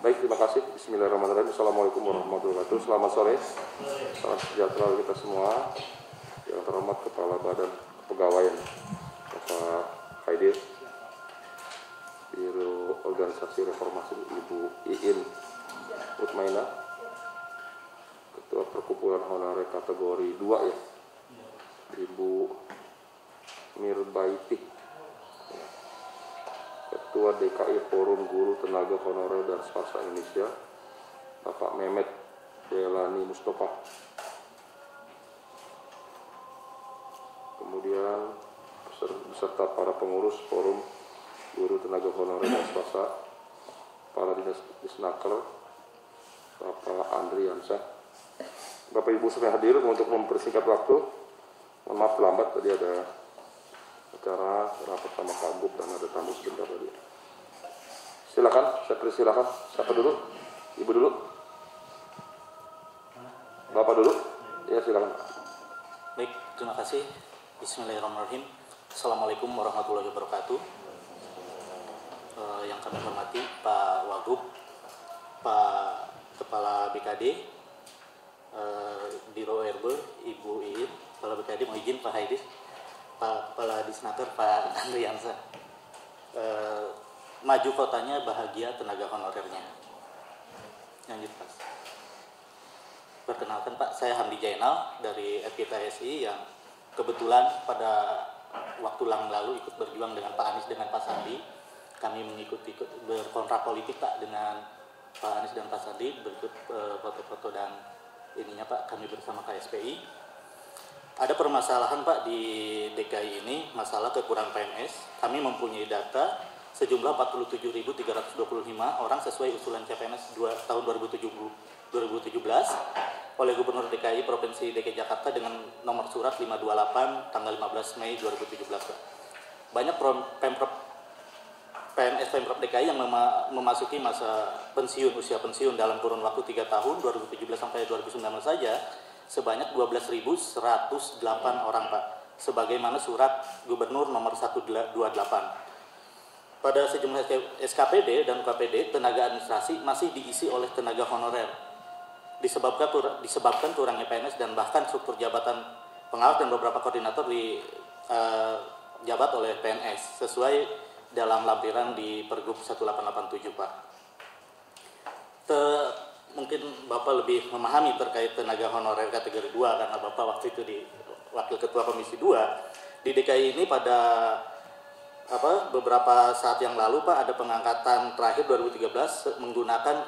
Baik, terima kasih. Bismillahirrahmanirrahim. Assalamualaikum warahmatullahi wabarakatuh. Selamat sore. Salam sejahtera kita semua. Yang terhormat Kepala Badan Kepegawaian Bapak Haidir, Biro Organisasi Reformasi Ibu Iin Utmaina, Ketua Perkumpulan Honorer kategori 2 ya, Ibu Mirbaitik, Ketua DKI Forum Guru Tenaga Honorer dan Swasta Indonesia, Bapak Mehmet Delani Mustafa. Kemudian beserta para pengurus Forum Guru Tenaga Honorer dan Swasta, Kepala Dinas Disnaker, Bapak Andriansyah. Bapak Ibu sudah hadir untuk mempersingkat waktu. Mohon maaf lambat, tadi ada acara rapat sama Kabuk dan ada tamu sebentar tadi. Silakan, saya persilakan. Siapa dulu? Ibu dulu? Bapak dulu? Ya, silakan. Baik, terima kasih. Bismillahirrahmanirrahim. Assalamualaikum warahmatullahi wabarakatuh. Yang kami hormati Pak Wagub, Pak Kepala BKD, Biro RB, Ibu Iin, Kepala BKD, mohon izin Pak Haidir, Pak Kepala Disnaker, Pak Andriansyah. Maju kotanya bahagia tenaga honorernya. Lanjut Pak. Perkenalkan Pak, saya Hamdi Jainal dari FKTSI yang kebetulan pada waktu lalu ikut berjuang dengan Pak Anies dengan Pak Sandi. Kami mengikuti berkontrak politik Pak dengan Pak Anies dan Pak Sandi, berikut foto-foto dan ininya Pak, kami bersama KSPI. Ada permasalahan Pak di DKI ini, masalah kekurangan PNS. Kami mempunyai data sejumlah 47.325 orang sesuai usulan CPNS tahun 2017 oleh Gubernur DKI Provinsi DKI Jakarta dengan nomor surat 528 tanggal 15 Mei 2017. Banyak Pemprov DKI yang memasuki masa pensiun, usia pensiun dalam kurun waktu 3 tahun 2017 sampai 2019 saja sebanyak 12.108 orang Pak, sebagaimana surat Gubernur nomor 128. Pada sejumlah SKPD dan UKPD, tenaga administrasi masih diisi oleh tenaga honorer. Disebabkan kurangnya PNS dan bahkan struktur jabatan pengawas dan beberapa koordinator jabat oleh PNS sesuai dalam lampiran di Pergub 1887 Pak. Mungkin Bapak lebih memahami terkait tenaga honorer kategori 2 karena Bapak waktu itu di Wakil Ketua Komisi 2. Di DKI ini pada beberapa saat yang lalu Pak ada pengangkatan terakhir 2013 menggunakan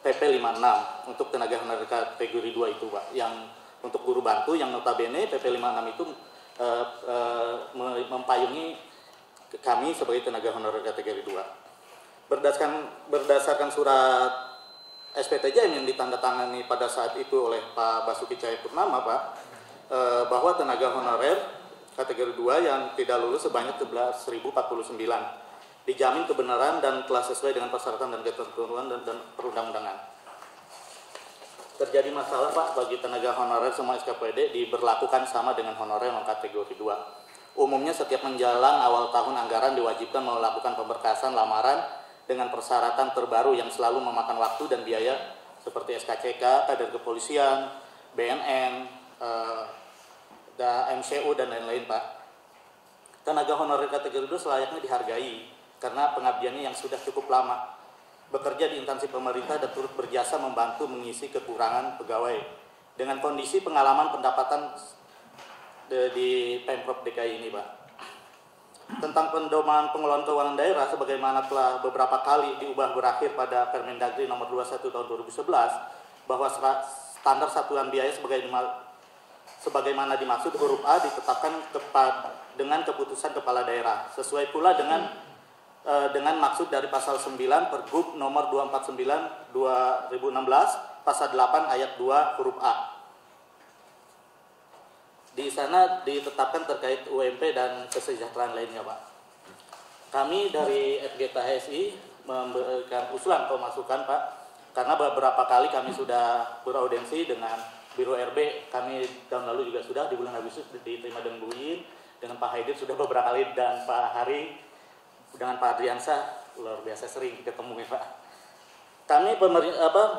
PP 56 untuk tenaga honorer kategori 2 itu Pak, yang untuk guru bantu yang notabene PP 56 itu mempayungi kami sebagai tenaga honorer kategori 2. Berdasarkan surat SPTJM yang ditandatangani pada saat itu oleh Pak Basuki Cahayapurnama Pak, bahwa tenaga honorer kategori 2 yang tidak lulus sebanyak 11.049 dijamin kebenaran dan telah sesuai dengan persyaratan dan ketentuan dan perundang-undangan. Terjadi masalah Pak bagi tenaga honorer semua SKPD diberlakukan sama dengan honorer non kategori 2. Umumnya setiap menjelang awal tahun anggaran diwajibkan melakukan pemberkasan lamaran dengan persyaratan terbaru yang selalu memakan waktu dan biaya seperti SKCK, kader kepolisian, BNN, MCU dan lain-lain Pak. Tenaga honorer kategori 2 selayaknya dihargai karena pengabdiannya yang sudah cukup lama bekerja di instansi pemerintah dan turut berjasa membantu mengisi kekurangan pegawai dengan kondisi pengalaman pendapatan di Pemprov DKI ini Pak. Tentang pendoman pengelolaan keuangan daerah sebagaimana telah beberapa kali diubah berakhir pada Permendagri nomor 21 tahun 2011 bahwa standar satuan biaya sebagaimana dimaksud huruf A ditetapkan dengan keputusan kepala daerah sesuai pula dengan maksud dari pasal 9 Pergub nomor 249 2016 pasal 8 ayat 2 huruf A. Di sana ditetapkan terkait UMP dan kesejahteraan lainnya Pak. Kami dari FGTHSI memberikan usulan atau masukan Pak, karena beberapa kali kami sudah beraudiensi dengan Biro RB, kami tahun lalu juga sudah di bulan Agustus diterima dengan Bu Iin, dengan Pak Haidir sudah beberapa kali, dan Pak Hari dengan Pak Adriansyah luar biasa sering ketemu ya Pak. kami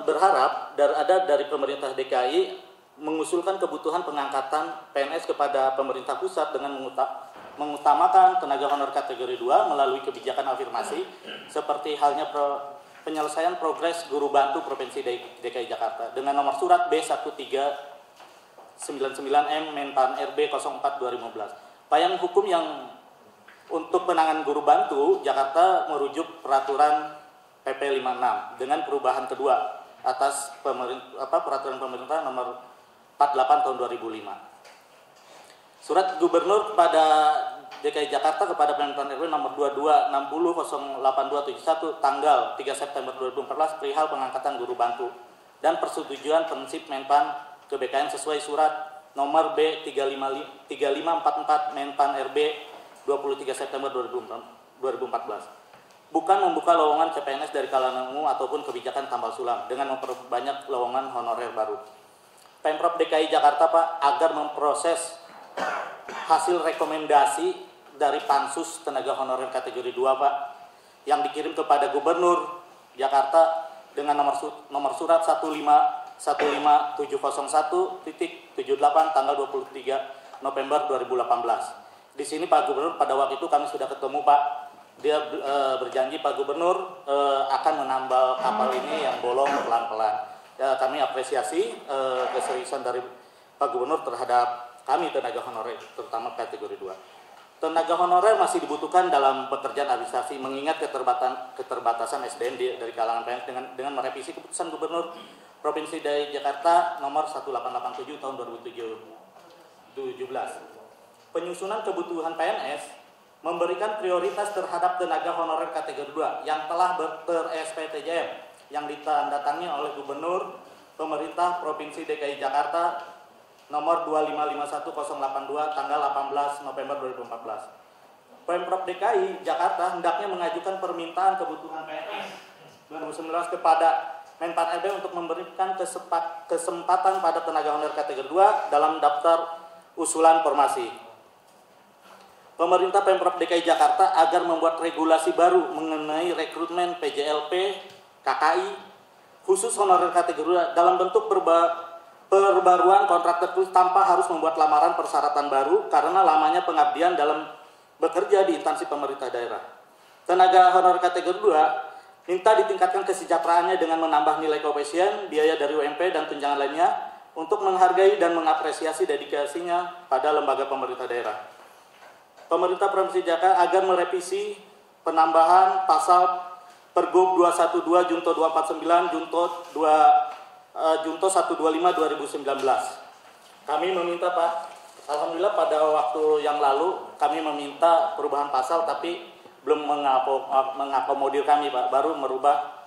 berharap dari pemerintah DKI mengusulkan kebutuhan pengangkatan PNS kepada pemerintah pusat dengan mengutamakan tenaga honor kategori 2 melalui kebijakan afirmasi seperti halnya penyelesaian progres guru bantu Provinsi DKI Jakarta dengan nomor surat B1399M Menpan RB 04 2015. Payung hukum yang untuk penanganan guru bantu Jakarta merujuk peraturan PP 56 dengan perubahan kedua atas peraturan pemerintah nomor 48 tahun 2005. Surat Gubernur kepada DKI Jakarta kepada Menpan RB nomor 2260/08271 tanggal 3 September 2014 perihal pengangkatan guru bantu dan persetujuan prinsip Menpan ke BKN sesuai surat nomor B3544 Menpan RB 23 September 2014. Bukan membuka lowongan CPNS dari kalangan umum ataupun kebijakan tambal sulam dengan memperbanyak lowongan honorer baru. Pemprov DKI Jakarta Pak agar memproses hasil rekomendasi dari Pansus Tenaga Honorer kategori 2 Pak yang dikirim kepada Gubernur Jakarta dengan nomor surat 1515701.78 tanggal 23 November 2018. Di sini Pak Gubernur pada waktu itu kami sudah ketemu Pak. Dia berjanji Pak Gubernur akan menambal kapal ini yang bolong pelan-pelan. Ya, kami apresiasi keseriusan dari Pak Gubernur terhadap kami tenaga honorer, terutama kategori 2. Tenaga honorer masih dibutuhkan dalam pekerjaan administrasi mengingat keterbatasan SDM dari kalangan PNS dengan merevisi keputusan Gubernur Provinsi DKI Jakarta nomor 1887 tahun 2017. Penyusunan kebutuhan PNS memberikan prioritas terhadap tenaga honorer kategori 2 yang telah ter-SPTJM yang ditandatangani oleh Gubernur Pemerintah Provinsi DKI Jakarta nomor 2551082 tanggal 18 November 2014. Pemprov DKI Jakarta hendaknya mengajukan permintaan kebutuhan PNS 2019 kepada Menpan RB untuk memberikan kesempatan pada tenaga honorer kategori 2 dalam daftar usulan formasi. Pemerintah Pemprov DKI Jakarta agar membuat regulasi baru mengenai rekrutmen PJLP, KKI, khusus honorer kategori 2 dalam bentuk perbaruan kontrak tertulis tanpa harus membuat lamaran persyaratan baru karena lamanya pengabdian dalam bekerja di instansi pemerintah daerah. Tenaga honorer kategori 2 minta ditingkatkan kesejahteraannya dengan menambah nilai koefisien, biaya dari UMP dan tunjangan lainnya untuk menghargai dan mengapresiasi dedikasinya pada lembaga pemerintah daerah. Pemerintah Provinsi Jakarta agar merevisi penambahan pasal Pergub 212 Junto 249 Junto 125 2019. Kami meminta Pak, alhamdulillah pada waktu yang lalu kami meminta perubahan pasal tapi belum mengakomodir kami Pak, baru merubah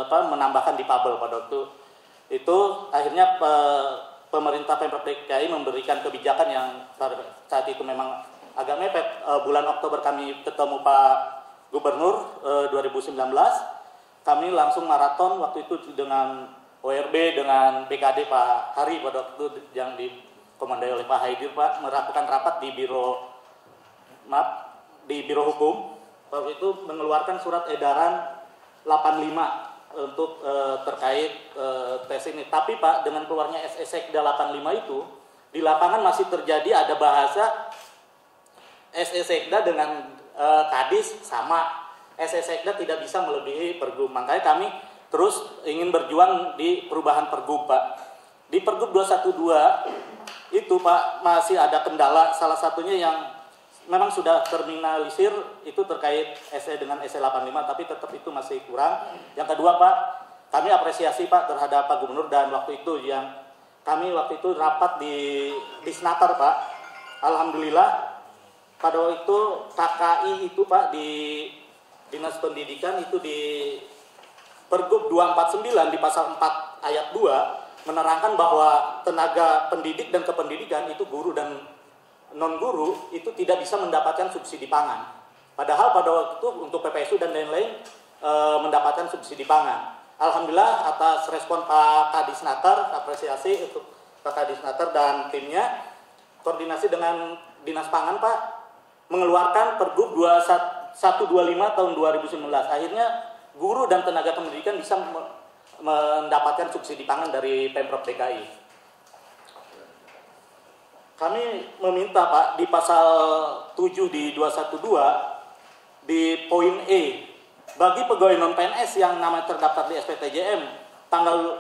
menambahkan difabel pada waktu itu akhirnya pemerintah Pemprov DKI memberikan kebijakan yang saat itu memang agak mepet. Bulan Oktober kami ketemu Pak Gubernur 2019. Kami langsung maraton waktu itu dengan ORB dengan BKD Pak Hari pada waktu itu yang dikomandai oleh Pak Haidir Pak melakukan rapat di Biro Hukum. Waktu itu mengeluarkan surat edaran 85 untuk terkait tes ini. Tapi Pak, dengan keluarnya SE Sekda 85 itu di lapangan masih terjadi ada bahasa SE Sekda dengan Kadis sama. SE Sekda tidak bisa melebihi Pergub. Makanya kami terus ingin berjuang di perubahan Pergub Pak. Di Pergub 212 itu Pak masih ada kendala, salah satunya yang memang sudah terminalisir itu terkait SE dengan SE 85 tapi tetap itu masih kurang. Yang kedua Pak, kami apresiasi Pak terhadap Pak Gubernur dan waktu itu kami waktu itu rapat di Disnaker Pak. Alhamdulillah pada waktu itu KKI itu Pak di Dinas Pendidikan itu di Pergub 249 di pasal 4 ayat 2 menerangkan bahwa tenaga pendidik dan kependidikan itu guru dan non-guru itu tidak bisa mendapatkan subsidi pangan. Padahal pada waktu itu untuk PPSU dan lain-lain mendapatkan subsidi pangan. Alhamdulillah atas respon Pak Kadisnaker, apresiasi untuk Pak Kadisnaker dan timnya, koordinasi dengan Dinas Pangan Pak, mengeluarkan Pergub 125 tahun 2019. Akhirnya guru dan tenaga pendidikan bisa mendapatkan subsidi pangan dari Pemprov DKI. Kami meminta Pak di pasal 7 di 212 di poin E, bagi pegawai non PNS yang namanya terdaftar di SPTJM tanggal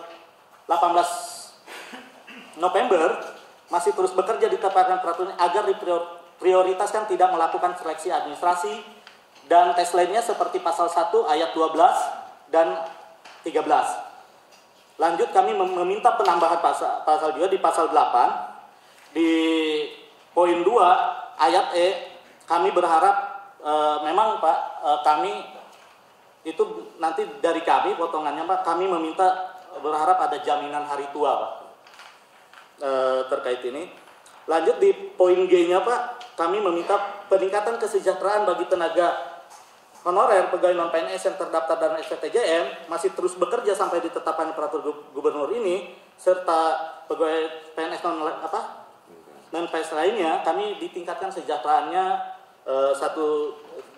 18 November masih terus bekerja di tepatkan peraturan agar diprioritaskan tidak melakukan seleksi administrasi dan tes lainnya seperti pasal 1 ayat 12 dan 13. Lanjut kami meminta penambahan pasal 2 di pasal 8 di poin 2 ayat E. Kami berharap memang Pak, kami itu nanti dari kami potongannya Pak, kami meminta berharap ada jaminan hari tua Pak terkait ini. Lanjut di poin G-nya Pak, kami meminta peningkatan kesejahteraan bagi tenaga honorer pegawai non PNS yang terdaftar dalam SPTJM masih terus bekerja sampai ditetapkan peraturan gubernur ini, serta pegawai PNS non PNS lainnya, kami ditingkatkan sejahteraannya 1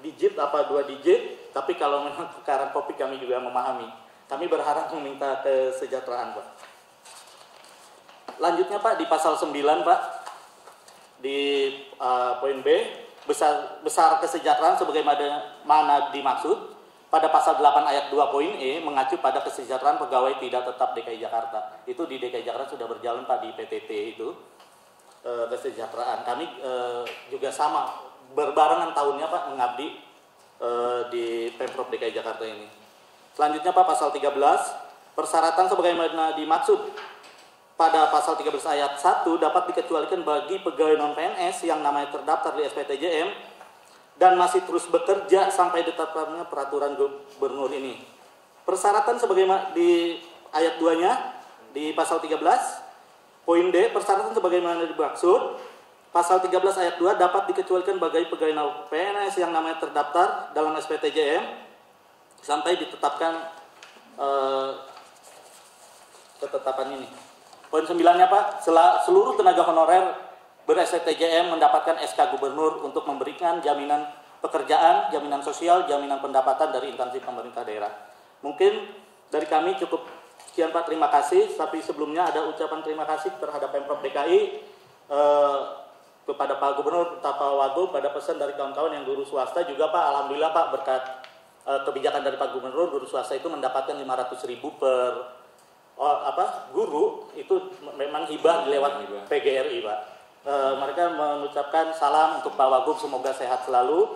digit apa 2 digit, tapi kalau memang kekaran topik kami juga memahami. Kami berharap meminta kesejahteraan Pak. Lanjutnya Pak di pasal 9 Pak di poin B, besar kesejahteraan sebagaimana dimaksud pada pasal 8 ayat 2 poin E mengacu pada kesejahteraan pegawai tidak tetap DKI Jakarta. Itu di DKI Jakarta sudah berjalan Pak di PTT itu kesejahteraan. Kami juga sama berbarengan tahunnya Pak mengabdi di Pemprov DKI Jakarta ini. Selanjutnya Pak pasal 13, persyaratan sebagaimana dimaksud pada pasal 13 ayat 1 dapat dikecualikan bagi pegawai non-PNS yang namanya terdaftar di SPTJM dan masih terus bekerja sampai ditetapkannya peraturan gubernur ini. Persyaratan sebagaimana di ayat 2-nya di pasal 13 poin D, persyaratan sebagaimana dimaksud pasal 13 ayat 2 dapat dikecualikan bagi pegawai non-PNS yang namanya terdaftar dalam SPTJM sampai ditetapkan ketetapan ini. Poin 9-nya Pak, seluruh tenaga honorer ber-SPTJM mendapatkan SK Gubernur untuk memberikan jaminan pekerjaan, jaminan sosial, jaminan pendapatan dari instansi pemerintah daerah. Mungkin dari kami cukup sekian Pak, terima kasih. Tapi sebelumnya ada ucapan terima kasih terhadap Pemprov DKI kepada Pak Gubernur, Pak Wagub, pada pesan dari kawan-kawan yang guru swasta juga Pak. Alhamdulillah Pak, berkat kebijakan dari Pak Gubernur, guru swasta itu mendapatkan 500.000 per guru, itu memang hibah lewat PGRI Pak. Mereka mengucapkan salam untuk Pak Wagub, semoga sehat selalu.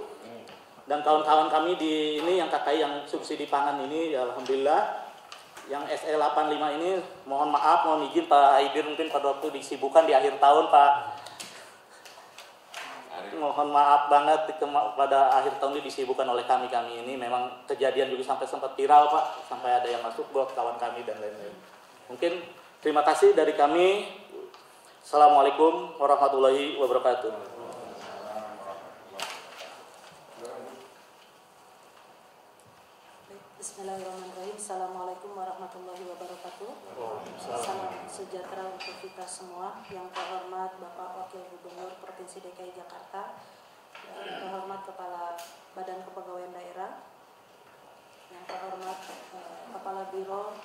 Dan kawan-kawan kami di ini yang KKI yang subsidi pangan ini, alhamdulillah. Yang SE 85 ini mohon maaf, mohon izin Pak Aidir mungkin pada waktu disibukkan di akhir tahun Pak. Mohon maaf banget pada akhir tahun ini disibukkan oleh kami ini. Memang kejadian juga sampai sempat viral Pak, sampai ada yang masuk buat kawan kami dan lain-lain. Mungkin terima kasih dari kami. Assalamualaikum warahmatullahi wabarakatuh. Bismillahirrahmanirrahim. Assalamualaikum warahmatullahi wabarakatuh. Salam sejahtera untuk kita semua. Yang terhormat Bapak Wakil Gubernur Provinsi DKI Jakarta, yang terhormat Kepala Badan Kepegawaian Daerah, yang terhormat Kepala Biro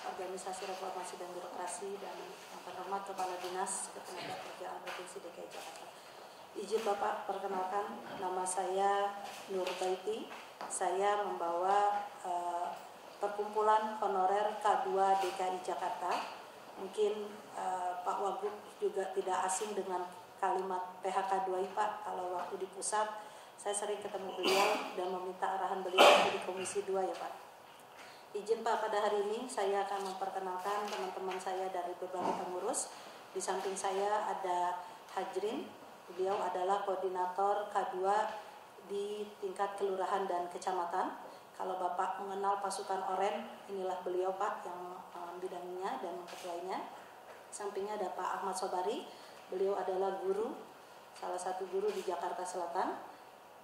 Organisasi Reformasi dan Birokrasi, dan yang terhormat Kepala Dinas Ketenagakerjaan Provinsi DKI Jakarta. Izin Bapak perkenalkan, nama saya Nur Baiti. Saya membawa perkumpulan honorer K2 DKI Jakarta. Mungkin Pak Wagub juga tidak asing dengan kalimat PHK 2I Pak. Kalau waktu di pusat saya sering ketemu beliau dan meminta arahan beliau di Komisi 2 ya Pak. Izin Pak, pada hari ini saya akan memperkenalkan teman-teman saya dari berbagai pengurus. Di samping saya ada Hajrin, beliau adalah koordinator K2 di tingkat kelurahan dan kecamatan. Kalau Bapak mengenal pasukan Oren, inilah beliau Pak yang bidangnya dan ketuanya. Sampingnya ada Pak Ahmad Sobari, beliau adalah guru, salah satu guru di Jakarta Selatan.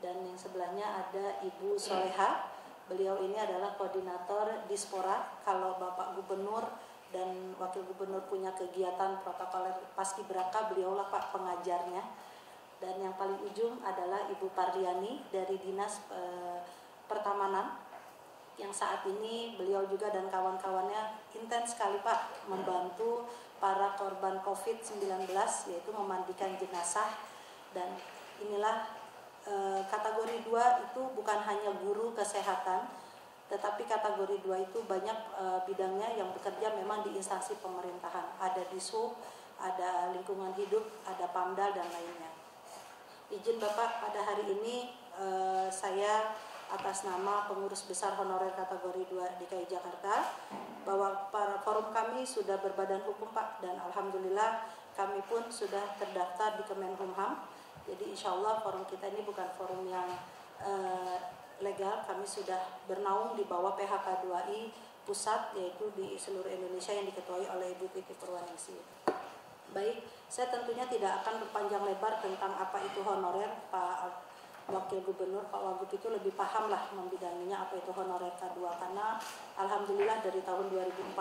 Dan yang sebelahnya ada Ibu Soleha, beliau ini adalah koordinator Dispora. Kalau Bapak Gubernur dan Wakil Gubernur punya kegiatan protokoler paskibraka, beliaulah Pak pengajarnya. Dan yang paling ujung adalah Ibu Parliani dari Dinas Pertamanan, yang saat ini beliau juga dan kawan-kawannya intens sekali Pak membantu para korban COVID-19, yaitu memandikan jenazah. Dan inilah kategori 2 itu bukan hanya guru kesehatan, tetapi kategori 2 itu banyak bidangnya yang bekerja memang di instansi pemerintahan. Ada Dishub, ada lingkungan hidup, ada Pamdal dan lainnya. Izin Bapak, pada hari ini saya atas nama pengurus besar honorer kategori 2 DKI Jakarta, bahwa para forum kami sudah berbadan hukum Pak, dan alhamdulillah kami pun sudah terdaftar di Kemenkumham. Jadi insya Allah forum kita ini bukan forum yang legal, kami sudah bernaung di bawah PHK 2I pusat, yaitu di seluruh Indonesia yang diketuai oleh Ibu Titi Purwaningsih. Baik, saya tentunya tidak akan berpanjang lebar tentang apa itu honorer. Pak Wakil Gubernur, Pak Wagub itu lebih paham lah membidanginya apa itu honorer K2, karena alhamdulillah dari tahun 2014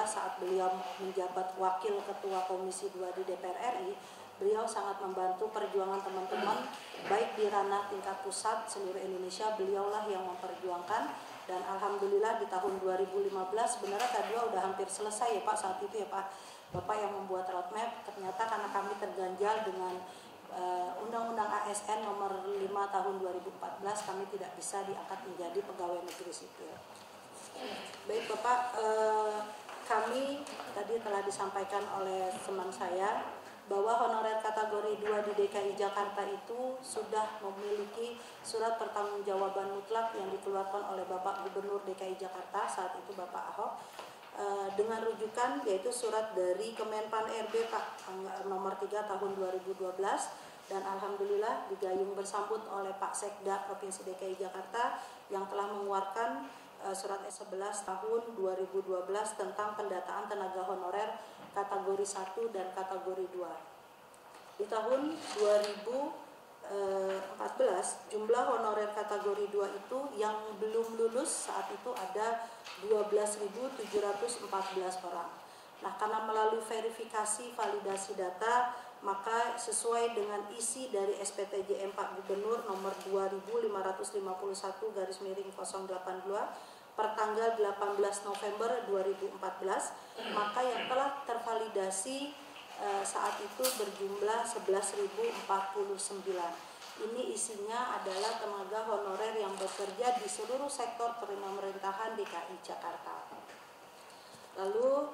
saat beliau menjabat Wakil Ketua Komisi 2 di DPR RI, beliau sangat membantu perjuangan teman-teman baik di ranah tingkat pusat seluruh Indonesia. Beliaulah yang memperjuangkan, dan alhamdulillah di tahun 2015 sebenarnya K2 udah hampir selesai ya Pak saat itu ya Pak. Bapak yang membuat roadmap, ternyata karena kami terganjal dengan Undang-Undang ASN nomor 5 tahun 2014, kami tidak bisa diangkat menjadi pegawai negeri sipil. Baik Bapak, kami tadi telah disampaikan oleh teman saya bahwa honorer kategori 2 di DKI Jakarta itu sudah memiliki surat pertanggungjawaban mutlak yang dikeluarkan oleh Bapak Gubernur DKI Jakarta saat itu Bapak Ahok, dengan rujukan yaitu surat dari Kemenpan RB Pak nomor 3 tahun 2012, dan alhamdulillah digayung bersambut oleh Pak Sekda Provinsi DKI Jakarta yang telah mengeluarkan surat S11 tahun 2012 tentang pendataan tenaga honorer kategori 1 dan kategori 2. Di tahun 2014 jumlah honorer kategori 2 itu yang belum lulus saat itu ada 12.714 orang. Nah, karena melalui verifikasi validasi data, maka sesuai dengan isi dari SPTJM Pak Gubernur nomor 2551/082 per tanggal 18 November 2014, maka yang telah tervalidasi saat itu berjumlah 11.049. Ini isinya adalah tenaga honorer yang bekerja di seluruh sektor pemerintahan DKI Jakarta. Lalu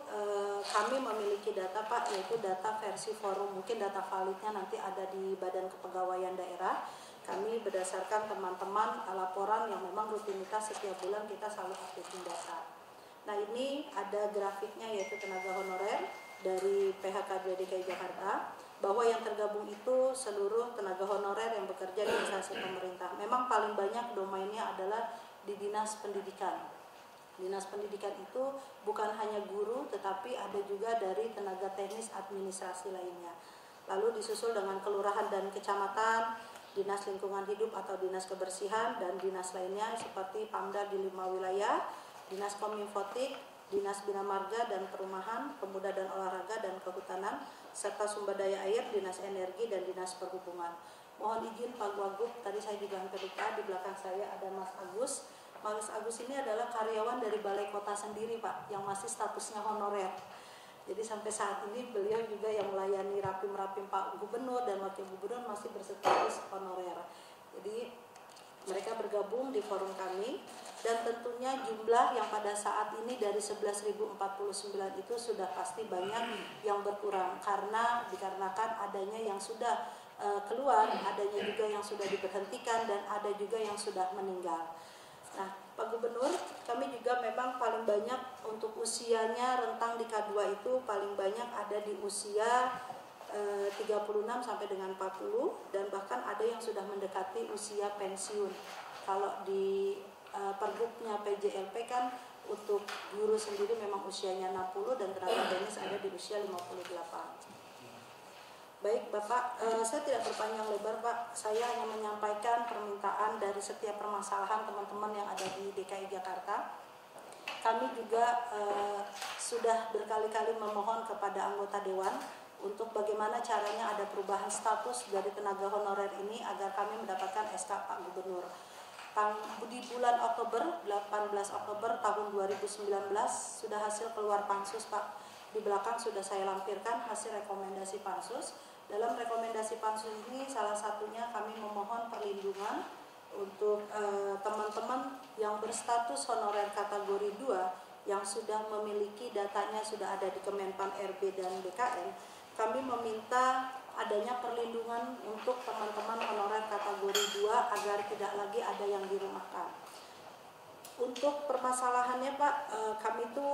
kami memiliki data Pak, yaitu data versi forum, mungkin data validnya nanti ada di Badan Kepegawaian Daerah. Kami berdasarkan teman-teman laporan yang memang rutinitas setiap bulan kita selalu updating data. Nah, ini ada grafiknya yaitu tenaga honorer dari PHK 2 DKI Jakarta, bahwa yang tergabung itu seluruh tenaga honorer yang bekerja di instansi pemerintah. Memang paling banyak domainnya adalah di Dinas Pendidikan. Dinas Pendidikan itu bukan hanya guru, tetapi ada juga dari tenaga teknis administrasi lainnya. Lalu disusul dengan kelurahan dan kecamatan, Dinas Lingkungan Hidup atau Dinas Kebersihan, dan dinas lainnya seperti Pamdal di 5 wilayah, Dinas Kominfotik, Dinas Bina Marga dan Perumahan, Pemuda dan Olahraga dan Kehutanan, serta Sumber Daya Air, Dinas Energi, dan Dinas Perhubungan. Mohon izin Pak Wagub, tadi saya juga hampir lupa, di belakang saya ada Mas Agus. Mas Agus ini adalah karyawan dari Balai Kota sendiri Pak, yang masih statusnya honorer. Jadi sampai saat ini beliau juga yang melayani rapim-rapim Pak Gubernur dan Wakil Gubernur masih berstatus honorer. Jadi mereka bergabung di forum kami, dan tentunya jumlah yang pada saat ini dari 11.049 itu sudah pasti banyak yang berkurang, dikarenakan adanya yang sudah keluar, adanya juga yang sudah diberhentikan, dan ada juga yang sudah meninggal. Nah, Pak Gubernur, kami juga memang paling banyak untuk usianya rentang di K2 itu paling banyak ada di usia 36 sampai dengan 40, dan bahkan ada yang sudah mendekati usia pensiun. Kalau di pergubnya PJLP kan untuk guru sendiri memang usianya 60 dan tenaga teknis ada di usia 58. Baik Bapak, saya tidak berpanjang lebar Pak, saya hanya menyampaikan permintaan dari setiap permasalahan teman-teman yang ada di DKI Jakarta. Kami juga sudah berkali-kali memohon kepada anggota Dewan untuk bagaimana caranya ada perubahan status dari tenaga honorer ini agar kami mendapatkan SK Pak Gubernur. di bulan Oktober, 18 Oktober tahun 2019 sudah hasil keluar pansus Pak. Di belakang sudah saya lampirkan hasil rekomendasi pansus. Dalam rekomendasi pansus ini salah satunya kami memohon perlindungan untuk teman-teman yang berstatus honorer kategori 2 yang sudah memiliki datanya sudah ada di Kemenpan RB dan BKN. Kami meminta adanya perlindungan untuk teman-teman honorer kategori 2 agar tidak lagi ada yang dirumahkan. Untuk permasalahannya Pak, kami itu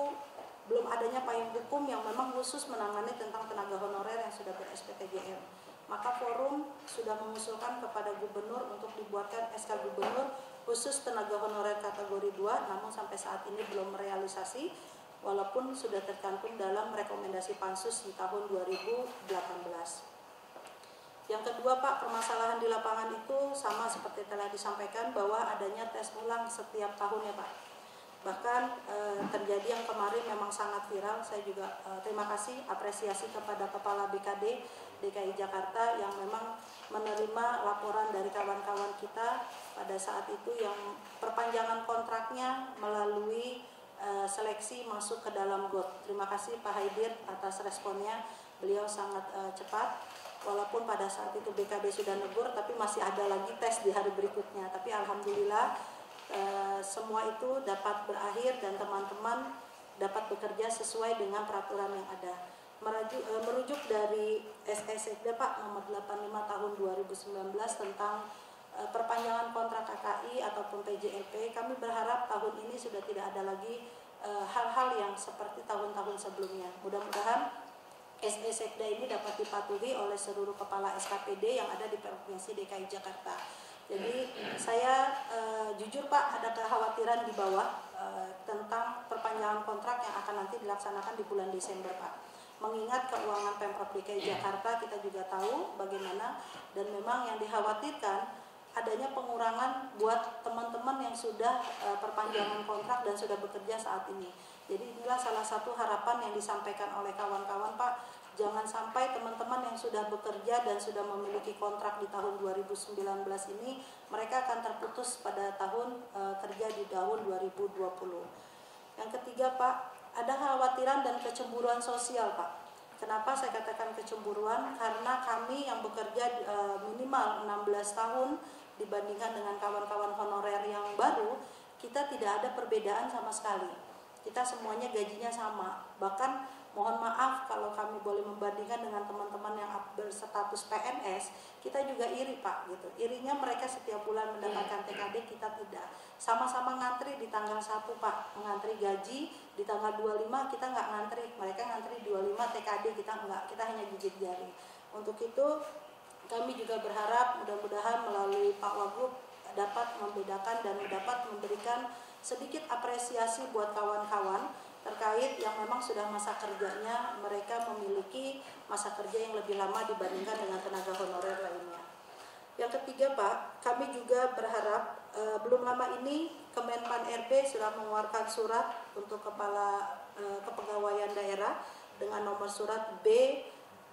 belum adanya payung hukum yang memang khusus menangani tentang tenaga honorer yang sudah ber-SPTJM. Maka forum sudah mengusulkan kepada gubernur untuk dibuatkan SK gubernur khusus tenaga honorer kategori 2, namun sampai saat ini belum merealisasi walaupun sudah tercantum dalam rekomendasi pansus di tahun 2018. Yang kedua Pak, permasalahan di lapangan itu sama seperti telah disampaikan bahwa adanya tes ulang setiap tahunnya Pak. Bahkan terjadi yang kemarin memang sangat viral. Saya juga terima kasih, apresiasi kepada Kepala BKD DKI Jakarta yang memang menerima laporan dari kawan-kawan kita pada saat itu yang perpanjangan kontraknya melalui seleksi masuk ke dalam GOT. Terima kasih Pak Haidir atas responnya, beliau sangat cepat. Walaupun pada saat itu BKD sudah negur, tapi masih ada lagi tes di hari berikutnya. Tapi alhamdulillah semua itu dapat berakhir dan teman-teman dapat bekerja sesuai dengan peraturan yang ada. Merujuk dari SE Sekda Pak nomor 85 tahun 2019 tentang perpanjangan kontrak KKI ataupun PJLP, kami berharap tahun ini sudah tidak ada lagi hal-hal yang seperti tahun-tahun sebelumnya. Mudah-mudahan SE Sekda ini dapat dipatuhi oleh seluruh kepala SKPD yang ada di Provinsi DKI Jakarta. Jadi saya jujur Pak ada kekhawatiran di bawah tentang perpanjangan kontrak yang akan nanti dilaksanakan di bulan Desember Pak. Mengingat keuangan Pemprov DKI Jakarta kita juga tahu bagaimana, dan memang yang dikhawatirkan adanya pengurangan buat teman-teman yang sudah perpanjangan kontrak dan sudah bekerja saat ini. Jadi inilah salah satu harapan yang disampaikan oleh kawan-kawan Pak. Jangan sampai teman-teman yang sudah bekerja dan sudah memiliki kontrak di tahun 2019 ini, mereka akan terputus pada tahun kerja di tahun 2020. Yang ketiga Pak, ada kekhawatiran dan kecemburuan sosial Pak. Kenapa saya katakan kecemburuan? Karena kami yang bekerja minimal 16 tahun dibandingkan dengan kawan-kawan honorer yang baru, kita tidak ada perbedaan sama sekali. Kita semuanya gajinya sama. Bahkan mohon maaf kalau kami boleh membandingkan dengan teman-teman yang berstatus PNS, kita juga iri Pak gitu. Irinya mereka setiap bulan mendapatkan TKD, kita tidak. Sama-sama ngantri di tanggal 1 Pak, mengantri gaji, di tanggal 25 kita nggak ngantri, mereka ngantri 25 TKD, kita enggak, kita hanya gigit jari. Untuk itu kami juga berharap mudah-mudahan melalui Pak Wagub dapat membedakan dan dapat memberikan sedikit apresiasi buat kawan-kawan terkait yang memang sudah masa kerjanya, mereka memiliki masa kerja yang lebih lama dibandingkan dengan tenaga honorer lainnya. Yang ketiga Pak, kami juga berharap belum lama ini Kemenpan RB sudah mengeluarkan surat untuk kepala kepegawaian daerah dengan nomor surat B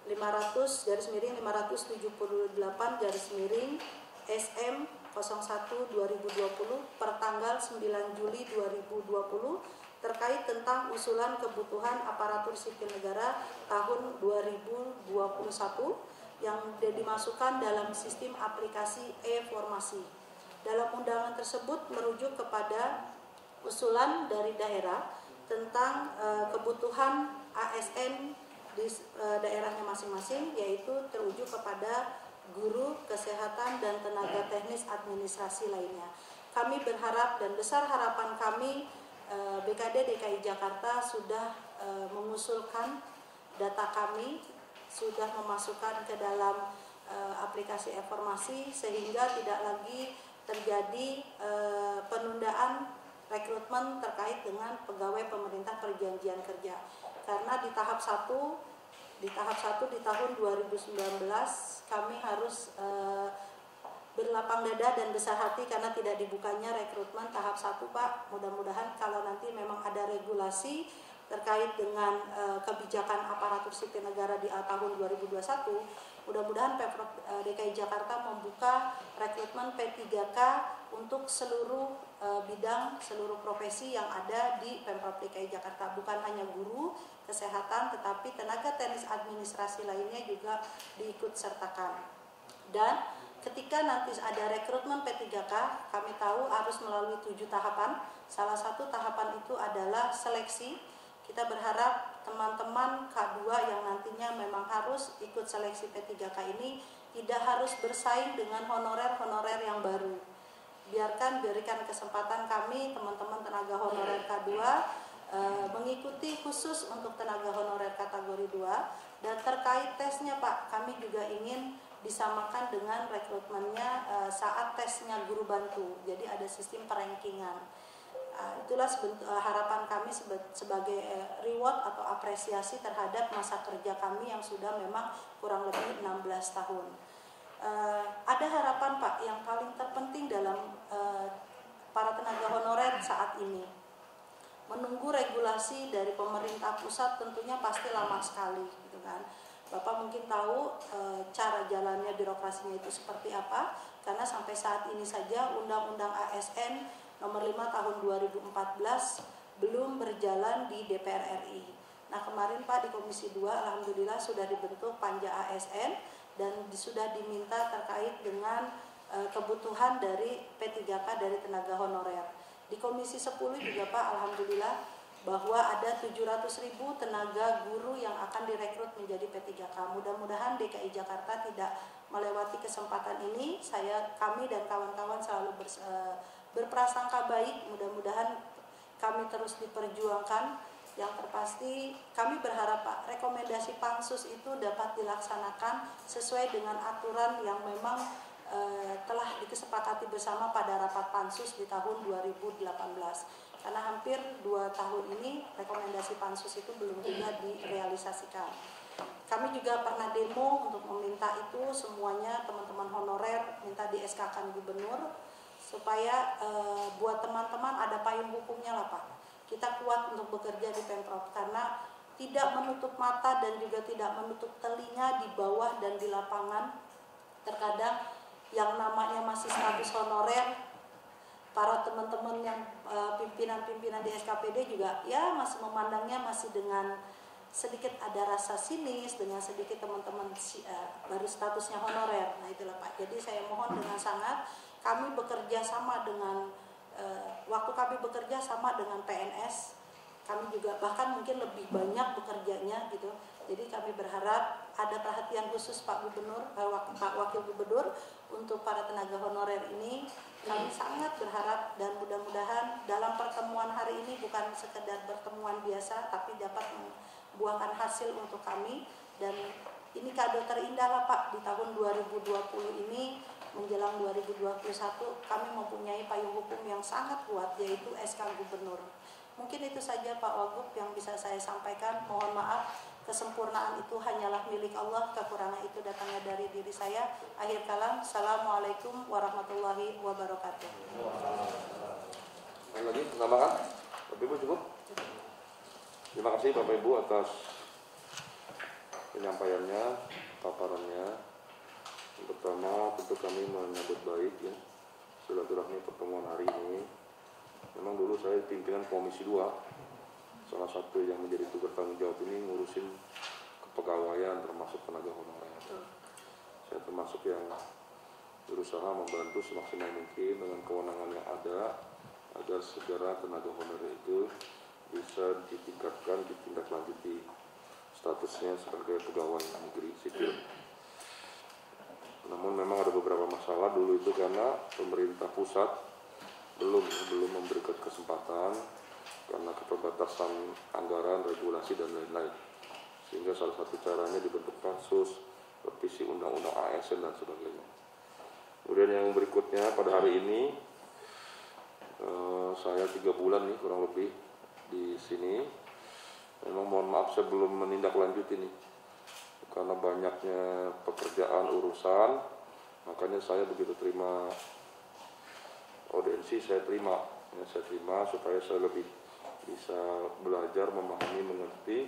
500/578/SM 01/2020 per tanggal 9 Juli 2020 terkait tentang usulan kebutuhan aparatur sipil negara tahun 2021 yang dimasukkan dalam sistem aplikasi e-formasi. Dalam undangan tersebut merujuk kepada usulan dari daerah tentang kebutuhan ASN di daerahnya masing-masing, yaitu terujuk kepada guru, kesehatan, dan tenaga teknis administrasi lainnya. Kami berharap dan besar harapan kami BKD DKI Jakarta sudah mengusulkan data kami, sudah memasukkan ke dalam aplikasi informasi sehingga tidak lagi terjadi penundaan rekrutmen terkait dengan pegawai pemerintah perjanjian kerja. Karena di tahap 1 di tahun 2019 kami harus berlapang dada dan besar hati karena tidak dibukanya rekrutmen tahap 1 Pak. Mudah-mudahan kalau nanti memang ada regulasi terkait dengan kebijakan aparatur sipil negara di tahun 2021, mudah-mudahan Pemprov DKI Jakarta membuka rekrutmen P3K untuk seluruh bidang, seluruh profesi yang ada di Pemprov DKI Jakarta. Bukan hanya guru, kesehatan, tetapi tenaga teknis administrasi lainnya juga diikut sertakan. Dan ketika nanti ada rekrutmen P3K, kami tahu harus melalui 7 tahapan. Salah satu tahapan itu adalah seleksi. Kita berharap teman-teman K2 yang nantinya memang harus ikut seleksi P3K ini tidak harus bersaing dengan honorer-honorer yang baru. Berikan kesempatan kami, teman-teman tenaga honorer K2, mengikuti khusus untuk tenaga honorer kategori 2. Dan terkait tesnya Pak, kami juga ingin disamakan dengan rekrutmennya saat tesnya guru bantu. Jadi ada sistem perankingan. Itulah harapan kami sebagai reward atau apresiasi terhadap masa kerja kami yang sudah memang kurang lebih 16 tahun. Ada harapan Pak yang paling terpenting dalam para tenaga honorer saat ini. Menunggu regulasi dari pemerintah pusat tentunya pasti lama sekali, gitu kan. Bapak mungkin tahu cara jalannya birokrasinya itu seperti apa, karena sampai saat ini saja Undang-Undang ASN nomor 5 tahun 2014 belum berjalan di DPR RI. Nah kemarin Pak di Komisi 2 Alhamdulillah sudah dibentuk Panja ASN dan sudah diminta terkait dengan kebutuhan dari P3K dari tenaga honorer. Di Komisi 10 juga Pak Alhamdulillah bahwa ada 700.000 tenaga guru yang akan direkrut menjadi P3K. Mudah-mudahan DKI Jakarta tidak melewati kesempatan ini. Kami dan kawan-kawan selalu berprasangka baik. Mudah-mudahan kami terus diperjuangkan. Yang terpasti kami berharap Pak, rekomendasi Pansus itu dapat dilaksanakan sesuai dengan aturan yang memang telah disepakati bersama pada rapat Pansus di tahun 2018. Karena hampir 2 tahun ini rekomendasi Pansus itu belum juga direalisasikan. Kami juga pernah demo untuk meminta itu semuanya teman-teman honorer minta di SK-kan gubernur supaya buat teman-teman ada payung hukumnya lah Pak. Kita kuat untuk bekerja di Pemprov karena tidak menutup mata dan juga tidak menutup telinga di bawah dan di lapangan. Terkadang yang namanya masih status honorer, para teman-teman yang pimpinan-pimpinan di SKPD juga ya masih memandangnya masih dengan sedikit ada rasa sinis, dengan sedikit teman-teman baru statusnya honorer. Nah itulah Pak. Jadi saya mohon dengan sangat kami bekerja sama dengan waktu kami bekerja sama dengan PNS, kami juga bahkan mungkin lebih banyak bekerjanya gitu. Jadi kami berharap ada perhatian khusus Pak Gubernur, Pak Wakil Gubernur untuk para tenaga honorer ini. Kami sangat berharap dan mudah-mudahan dalam pertemuan hari ini bukan sekedar pertemuan biasa, tapi dapat membuahkan hasil untuk kami. Dan ini kado terindah lah Pak di tahun 2020 ini. Menjelang 2021 kami mempunyai payung hukum yang sangat kuat yaitu SK Gubernur. Mungkin itu saja Pak Wagub yang bisa saya sampaikan. Mohon maaf, kesempurnaan itu hanyalah milik Allah, kekurangan itu datangnya dari diri saya. Akhir kalam, Assalamualaikum warahmatullahi wabarakatuh. Lagi penambahan? Bapak Ibu cukup? Terima kasih Bapak Ibu atas penyampaiannya, paparannya. Yang pertama tentu kami menyambut baik ya silaturahmi pertemuan hari ini. Memang dulu saya pimpinan Komisi 2, salah satu yang menjadi tugas tanggung jawab ini ngurusin kepegawaian termasuk tenaga honorer. Saya termasuk yang berusaha membantu semaksimal mungkin dengan kewenangan yang ada agar segera tenaga honorer itu bisa ditingkatkan, ditindaklanjuti statusnya sebagai pegawai negeri sipil. Namun memang ada beberapa masalah dulu itu karena pemerintah pusat belum memberikan kesempatan karena keterbatasan anggaran, regulasi dan lain-lain. Sehingga salah satu caranya dibentuk Pansus, revisi Undang-Undang ASN dan sebagainya. Kemudian yang berikutnya pada hari ini saya 3 bulan nih kurang lebih di sini. Memang mohon maaf saya belum menindaklanjuti nih. Karena banyaknya pekerjaan urusan, makanya saya begitu terima audiensi saya terima supaya saya lebih bisa belajar, memahami, mengerti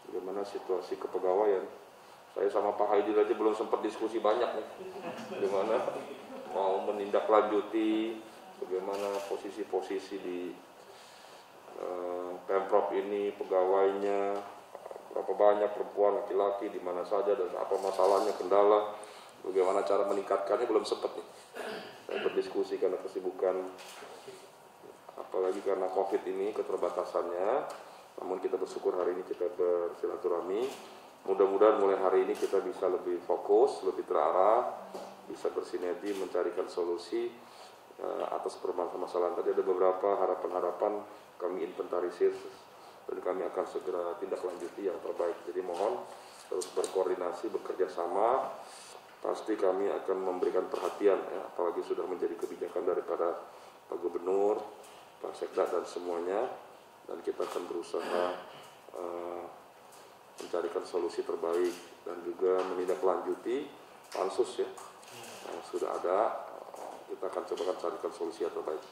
bagaimana situasi kepegawaian. Saya sama Pak Haidil aja belum sempat diskusi banyak nih, gimana mau menindaklanjuti bagaimana posisi-posisi di Pemprov ini, pegawainya, berapa banyak perempuan, laki-laki, di mana saja, dan apa masalahnya, kendala, bagaimana cara meningkatkannya, belum sempat nih. Saya berdiskusi karena kesibukan, apalagi karena COVID ini, keterbatasannya. Namun kita bersyukur hari ini kita bersilaturahmi. Mudah-mudahan mulai hari ini kita bisa lebih fokus, lebih terarah, bisa bersinergi mencarikan solusi atas permasalahan tadi. Ada beberapa harapan-harapan kami inventarisir dan kami akan segera tindak lanjuti yang terbaik. Jadi mohon terus berkoordinasi, bekerja sama. Pasti kami akan memberikan perhatian, ya, apalagi sudah menjadi kebijakan daripada Pak Gubernur, Pak Sekda dan semuanya. Dan kita akan berusaha mencarikan solusi terbaik dan juga menindaklanjuti pansus, ya, yang sudah ada. Kita akan coba carikan solusi yang terbaik.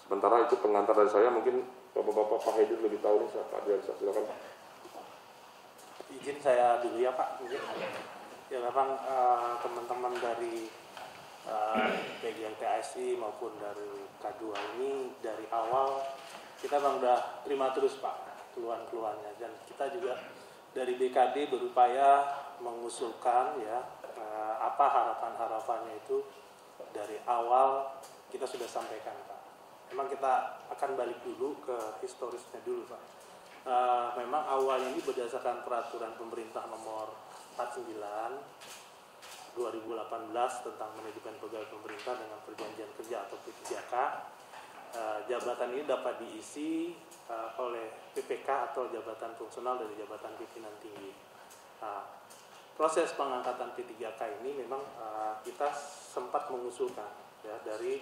Sementara itu pengantar dari saya, mungkin Bapak-Bapak Pak Haidir lebih tahu nih, Pak Adrian, silakan. Izin saya dulu ya Pak, mungkin. Ya memang teman-teman dari PGLTASI maupun dari K2 ini dari awal kita memang udah terima terus Pak keluhan-keluhannya, dan kita juga dari BKD berupaya mengusulkan ya apa harapan-harapannya itu dari awal kita sudah sampaikan Pak. Memang kita akan balik dulu ke historisnya dulu Pak. Memang awal ini berdasarkan peraturan pemerintah nomor 49 2018 tentang manajemen pegawai pemerintah dengan perjanjian kerja atau P3K. Jabatan ini dapat diisi oleh PPK atau jabatan fungsional dari jabatan pimpinan tinggi. Proses pengangkatan P3K ini memang kita sempat mengusulkan ya dari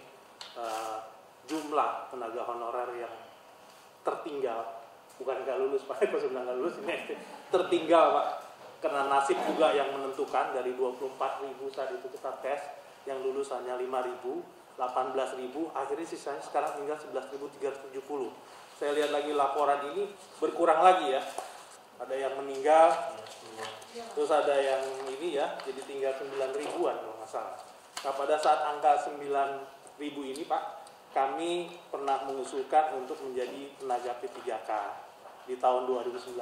jumlah tenaga honorer yang tertinggal, bukan nggak lulus Pak, kalau sebenarnya nggak lulus ini tertinggal Pak, karena nasib juga yang menentukan. Dari 24.000 saat itu kita tes, yang lulus hanya 5.000, 18.000, akhirnya sisanya sekarang tinggal 11.370. Saya lihat lagi laporan ini berkurang lagi ya, ada yang meninggal, terus ada yang ini ya, jadi tinggal 9.000-an kalau nggak salah. Nah pada saat angka 9.000 ini Pak, kami pernah mengusulkan untuk menjadi tenaga P3K di tahun 2019.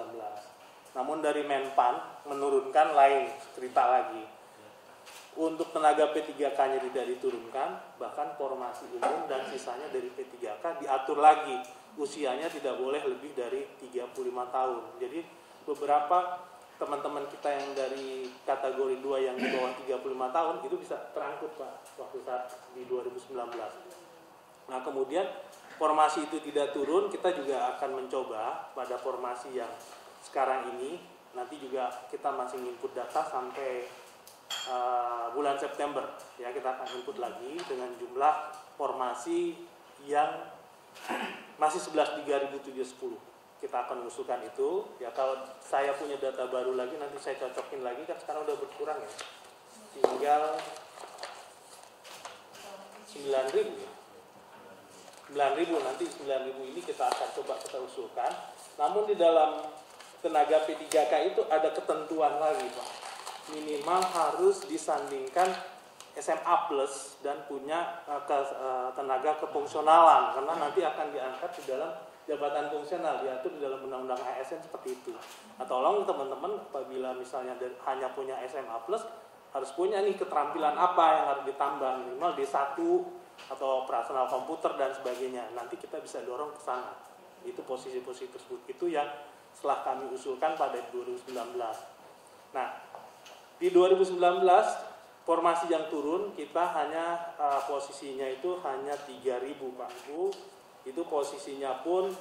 Namun dari Menpan menurunkan lain cerita lagi. Untuk tenaga P3K-nya tidak diturunkan, bahkan formasi umum dan sisanya dari P3K diatur lagi. Usianya tidak boleh lebih dari 35 tahun. Jadi beberapa teman-teman kita yang dari kategori 2 yang di bawah 35 tahun itu bisa terangkut Pak waktu saat di 2019. Nah kemudian formasi itu tidak turun, kita juga akan mencoba pada formasi yang sekarang ini. Nanti juga kita masih input data sampai bulan September ya, kita akan input lagi dengan jumlah formasi yang masih 11.310. Kita akan mengusulkan itu ya. Kalau saya punya data baru lagi nanti saya cocokin lagi, kan sekarang udah berkurang ya, tinggal 9.000 ya. 9.000, nanti 9.000 ini kita akan coba kita usulkan. Namun di dalam tenaga P3K itu ada ketentuan lagi Pak. Minimal harus disandingkan SMA plus dan punya tenaga kefungsionalan, karena nanti akan diangkat di dalam jabatan fungsional, diatur di dalam undang-undang ASN seperti itu. Nah tolong teman-teman apabila misalnya hanya punya SMA plus, harus punya nih keterampilan apa yang harus ditambah, minimal D1 atau operasional komputer dan sebagainya. Nanti kita bisa dorong ke sana. Itu posisi-posisi tersebut itu yang setelah kami usulkan pada 2019. Nah, di 2019 formasi yang turun kita hanya posisinya itu hanya 3.000 Pak Ibu. Itu posisinya pun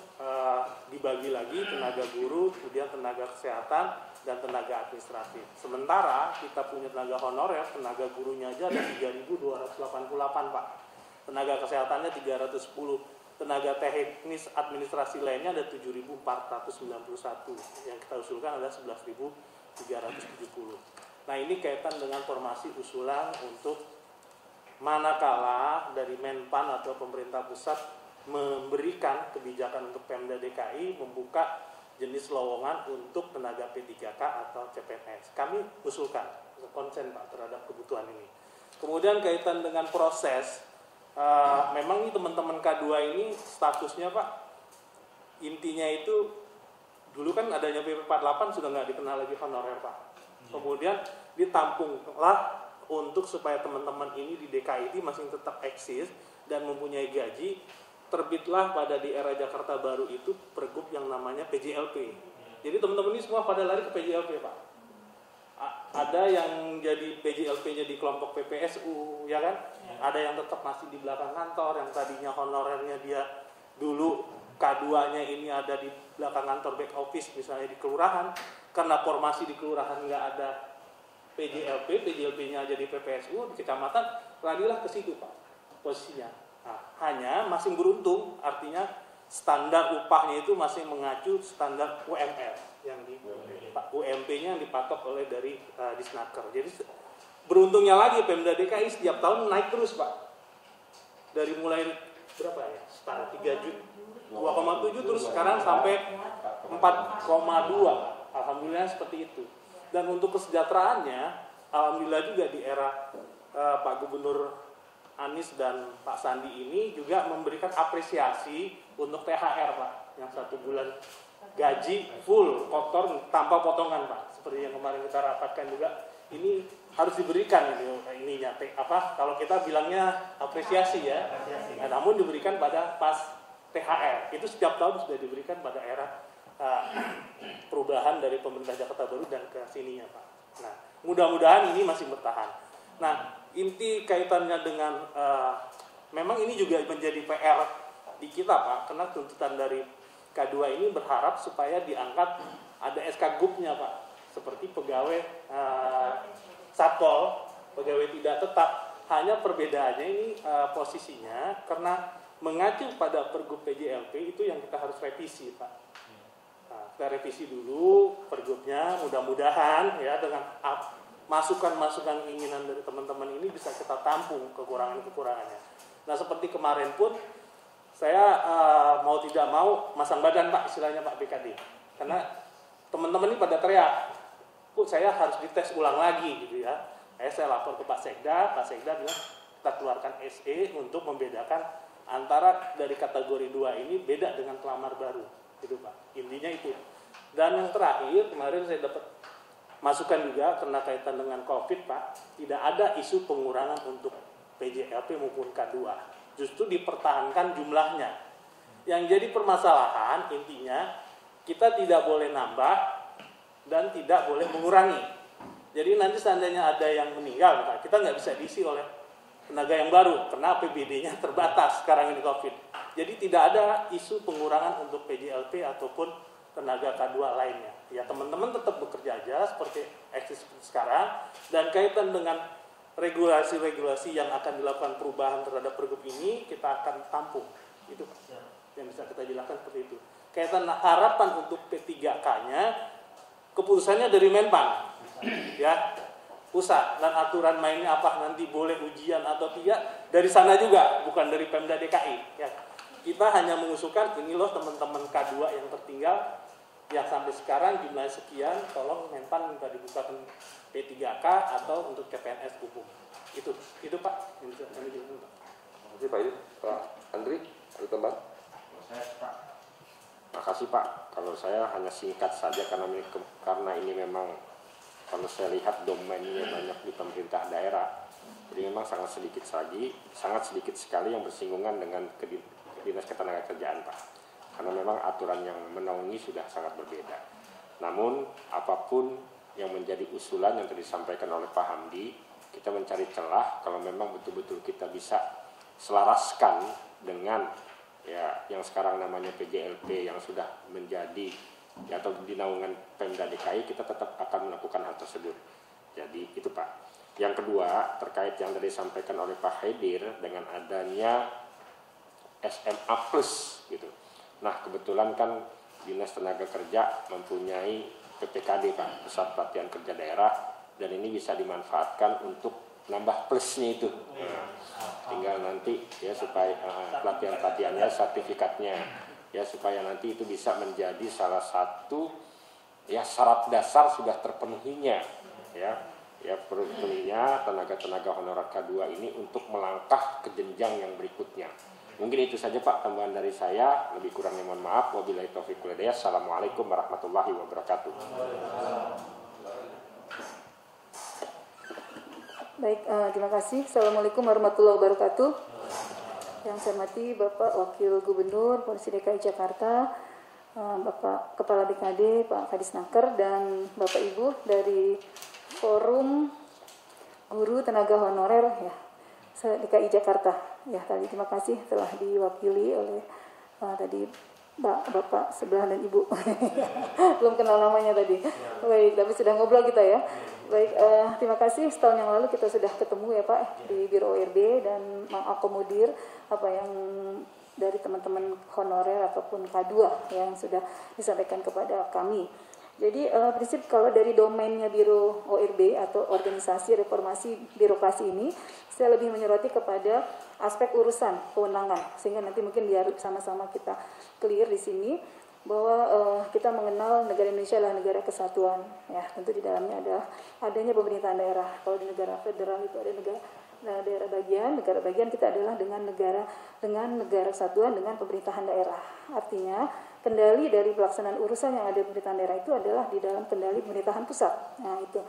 dibagi lagi tenaga guru, kemudian tenaga kesehatan dan tenaga administratif. Sementara kita punya tenaga honorer, tenaga gurunya aja ada 3.288 Pak. Tenaga kesehatannya 310, tenaga teknis administrasi lainnya ada 7.491. Yang kita usulkan adalah 11.370. Nah ini kaitan dengan formasi usulan untuk manakala dari Menpan atau pemerintah pusat memberikan kebijakan untuk Pemda DKI membuka jenis lowongan untuk tenaga P3K atau CPNS. Kami usulkan konsen Pak terhadap kebutuhan ini. Kemudian kaitan dengan proses memang ini teman-teman K2 ini statusnya Pak, intinya itu dulu kan adanya PP 48 sudah nggak dikenal lagi honorer Pak. Kemudian ditampunglah untuk supaya teman-teman ini di DKI ini masih tetap eksis dan mempunyai gaji. Terbitlah pada di era Jakarta Baru itu pergub yang namanya PJLP. Jadi teman-teman ini semua pada lari ke PJLP Pak. Ada yang jadi PJLP-nya di kelompok PPSU, ya kan? Ada yang tetap masih di belakang kantor, yang tadinya honorernya dia dulu K2-nya ini ada di belakang kantor back office, misalnya di kelurahan. Karena formasi di kelurahan nggak ada PJLP-nya aja di PPSU, di kecamatan, larilah ke situ Pak, posisinya. Nah, hanya masih beruntung, artinya standar upahnya itu masih mengacu standar UMR yang di UMP-nya yang dipatok oleh dari Disnaker. Jadi beruntungnya lagi Pemda DKI setiap tahun naik terus Pak. Dari mulai berapa ya? Start 3 juta, 2,7 terus sekarang sampai 4,2. Alhamdulillah seperti itu. Dan untuk kesejahteraannya, alhamdulillah juga di era Pak Gubernur Anies dan Pak Sandi ini juga memberikan apresiasi untuk THR Pak, yang 1 bulan gaji full kotor tanpa potongan Pak, seperti yang kemarin kita rapatkan juga. Ini harus diberikan ininya kalau kita bilangnya apresiasi ya. Nah, namun diberikan pada pas THR itu setiap tahun sudah diberikan pada era perubahan dari pemerintah Jakarta Baru dan ke sininya Pak. Nah, mudah-mudahan ini masih bertahan. Nah, inti kaitannya dengan memang ini juga menjadi PR di kita Pak, karena tuntutan dari K2 ini berharap supaya diangkat ada SK Gub-nya Pak, seperti pegawai Satpol, pegawai tidak tetap. Hanya perbedaannya ini posisinya karena mengacu pada Pergub PJLP itu yang kita harus revisi Pak. Nah, kita revisi dulu Pergubnya, mudah-mudahan ya dengan masukan-masukan keinginan dari teman-teman ini bisa kita tampung kekurangan-kekurangannya. Nah, seperti kemarin pun saya mau tidak mau masang badan Pak, istilahnya Pak BKD. Karena teman-teman ini pada teriak, saya harus dites ulang lagi gitu ya. Saya lapor ke Pak Sekda bilang kita keluarkan SE untuk membedakan antara dari kategori 2 ini beda dengan pelamar baru. Itu Pak, intinya itu. Dan yang terakhir, kemarin saya dapat masukan juga karena kaitan dengan COVID Pak, tidak ada isu pengurangan untuk PJLP maupun K2. Justru dipertahankan jumlahnya. Yang jadi permasalahan intinya kita tidak boleh nambah dan tidak boleh mengurangi. Jadi nanti seandainya ada yang meninggal, kita nggak bisa diisi oleh tenaga yang baru karena APBD-nya terbatas sekarang ini COVID. Jadi tidak ada isu pengurangan untuk PJLP ataupun tenaga K2 lainnya. Ya teman-teman tetap bekerja aja seperti eksis sekarang, dan kaitan dengan regulasi-regulasi yang akan dilakukan perubahan terhadap pergub ini kita akan tampung. Itu yang bisa kita jelaskan seperti itu. Kaitan harapan untuk P3K-nya keputusannya dari Menpan. Ya, pusat, dan aturan mainnya apa nanti boleh ujian atau tidak dari sana juga, bukan dari Pemda DKI ya. Kita hanya mengusulkan ini loh teman-teman K2 yang tertinggal yang sampai sekarang jumlahnya sekian, tolong Menpan minta dibukakan P3K atau untuk CPNS umum. Itu Pak yang bisa kami jelaskan Pak. Terima kasih Pak Yud. Pak Andri, ada tambahan? Makasih Pak. Kalau saya hanya singkat saja karena ini memang kalau saya lihat domainnya banyak di pemerintah daerah, jadi memang sangat sedikit sekali yang bersinggungan dengan Dinas Ketenagakerjaan Pak. Karena memang aturan yang menaungi sudah sangat berbeda. Namun apapun yang menjadi usulan yang tadi disampaikan oleh Pak Hamdi, kita mencari celah kalau memang betul-betul kita bisa selaraskan dengan ya yang sekarang namanya PJLP yang sudah menjadi ya, atau di naungan Pemda DKI, kita tetap akan melakukan hal tersebut. Jadi itu Pak. Yang kedua terkait yang tadi disampaikan oleh Pak Haidir dengan adanya SMA Plus gitu. Nah kebetulan kan Dinas Tenaga Kerja mempunyai PPKD Pak, Pusat Pelatihan Kerja Daerah, dan ini bisa dimanfaatkan untuk nambah plusnya itu. Nah, tinggal nanti ya supaya pelatihan-pelatihannya, sertifikatnya ya supaya nanti itu bisa menjadi salah satu ya syarat dasar sudah terpenuhinya ya ya tentunya tenaga-tenaga honorer K2 ini untuk melangkah ke jenjang yang berikutnya. Mungkin itu saja Pak tambahan dari saya, lebih kurangnya mohon maaf. Wabillahi taufiq wal hidayah. Assalamualaikum warahmatullahi wabarakatuh. Baik, terima kasih. Assalamualaikum warahmatullahi wabarakatuh. Yang saya hormati Bapak Wakil Gubernur Provinsi DKI Jakarta, Bapak Kepala BKD Pak Kadisnaker, dan Bapak Ibu dari Forum Guru Tenaga Honorer ya DKI Jakarta. Ya, tadi terima kasih telah diwakili oleh tadi Bapak sebelah dan Ibu. Belum kenal namanya tadi. Baik, tapi sudah ngobrol kita ya. Baik, terima kasih. Setahun yang lalu kita sudah ketemu ya Pak di Biro ORB dan mengakomodir apa yang dari teman-teman honorer ataupun K2 yang sudah disampaikan kepada kami. Jadi prinsip kalau dari domainnya Biro ORB atau Organisasi Reformasi Birokrasi ini, saya lebih menyoroti kepada aspek urusan kewenangan, sehingga nanti mungkin biar sama-sama kita clear di sini bahwa kita mengenal negara Indonesia adalah negara kesatuan. Ya, tentu di dalamnya ada adanya pemerintahan daerah. Kalau di negara federal itu ada negara bagian kita adalah dengan negara kesatuan dengan pemerintahan daerah. Artinya kendali dari pelaksanaan urusan yang ada di pemerintahan daerah itu adalah di dalam kendali pemerintahan pusat. Nah itu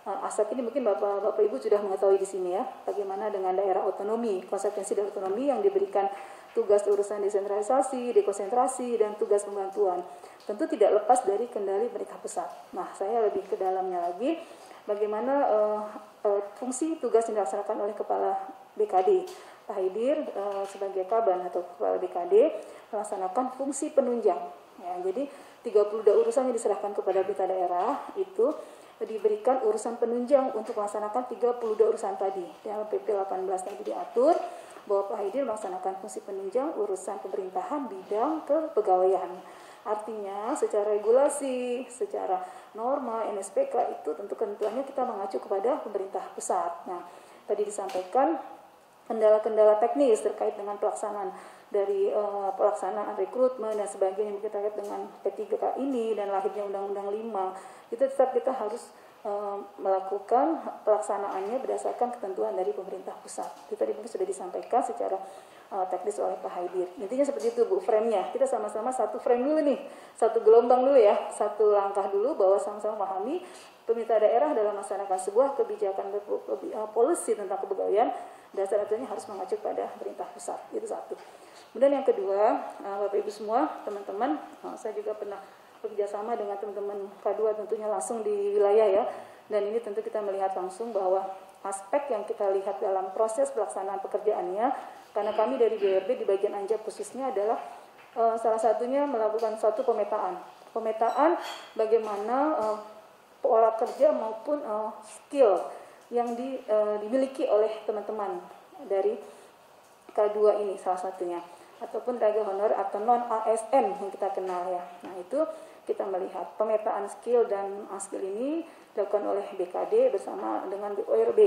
aspek ini mungkin Bapak Ibu sudah mengetahui di sini ya, bagaimana dengan daerah otonomi, konsekuensi dari otonomi yang diberikan tugas urusan desentralisasi, dekonsentrasi, dan tugas pembantuan. Tentu tidak lepas dari kendali pemerintah pusat. Nah saya lebih ke dalamnya lagi, bagaimana fungsi tugas yang dilaksanakan oleh Kepala BKD. Pak Haidir sebagai Kaban atau Kepala BKD melaksanakan fungsi penunjang. Ya, jadi 32 urusan yang diserahkan kepada pemerintah daerah itu diberikan urusan penunjang untuk melaksanakan 32 urusan tadi. Dalam PP 18 tadi diatur bahwa Pak Haidir melaksanakan fungsi penunjang urusan pemerintahan bidang kepegawaian. Artinya secara regulasi, secara norma NSPK itu tentu ketentuannya kita mengacu kepada pemerintah pusat. Nah, tadi disampaikan kendala-kendala teknis terkait dengan pelaksanaan dari pelaksanaan rekrutmen dan sebagainya yang terkait dengan P3K ini dan lahirnya Undang-Undang 5, itu tetap kita harus melakukan pelaksanaannya berdasarkan ketentuan dari pemerintah pusat. Itu tadi mungkin sudah disampaikan secara teknis oleh Pak Haidir. Intinya seperti itu Bu, frame-nya. Kita sama-sama satu frame dulu nih, satu gelombang dulu ya, satu langkah dulu bahwa sama-sama memahami pemerintah daerah dalam melaksanakan sebuah kebijakan policy tentang kepegawaian, dasar aturannya harus mengacu pada pemerintah pusat. Itu satu. Kemudian yang kedua, Bapak Ibu semua, teman-teman, saya juga pernah bekerja sama dengan teman-teman K2 tentunya langsung di wilayah ya. Dan ini tentu kita melihat langsung bahwa aspek yang kita lihat dalam proses pelaksanaan pekerjaannya, karena kami dari BRB di bagian Anjab khususnya adalah salah satunya melakukan satu pemetaan. Pemetaan bagaimana pola kerja maupun skill yang dimiliki oleh teman-teman dari K2 ini salah satunya, ataupun tenaga honorer atau non ASN yang kita kenal ya. Nah itu kita melihat pemetaan skill dan skill ini dilakukan oleh BKD bersama dengan BORB.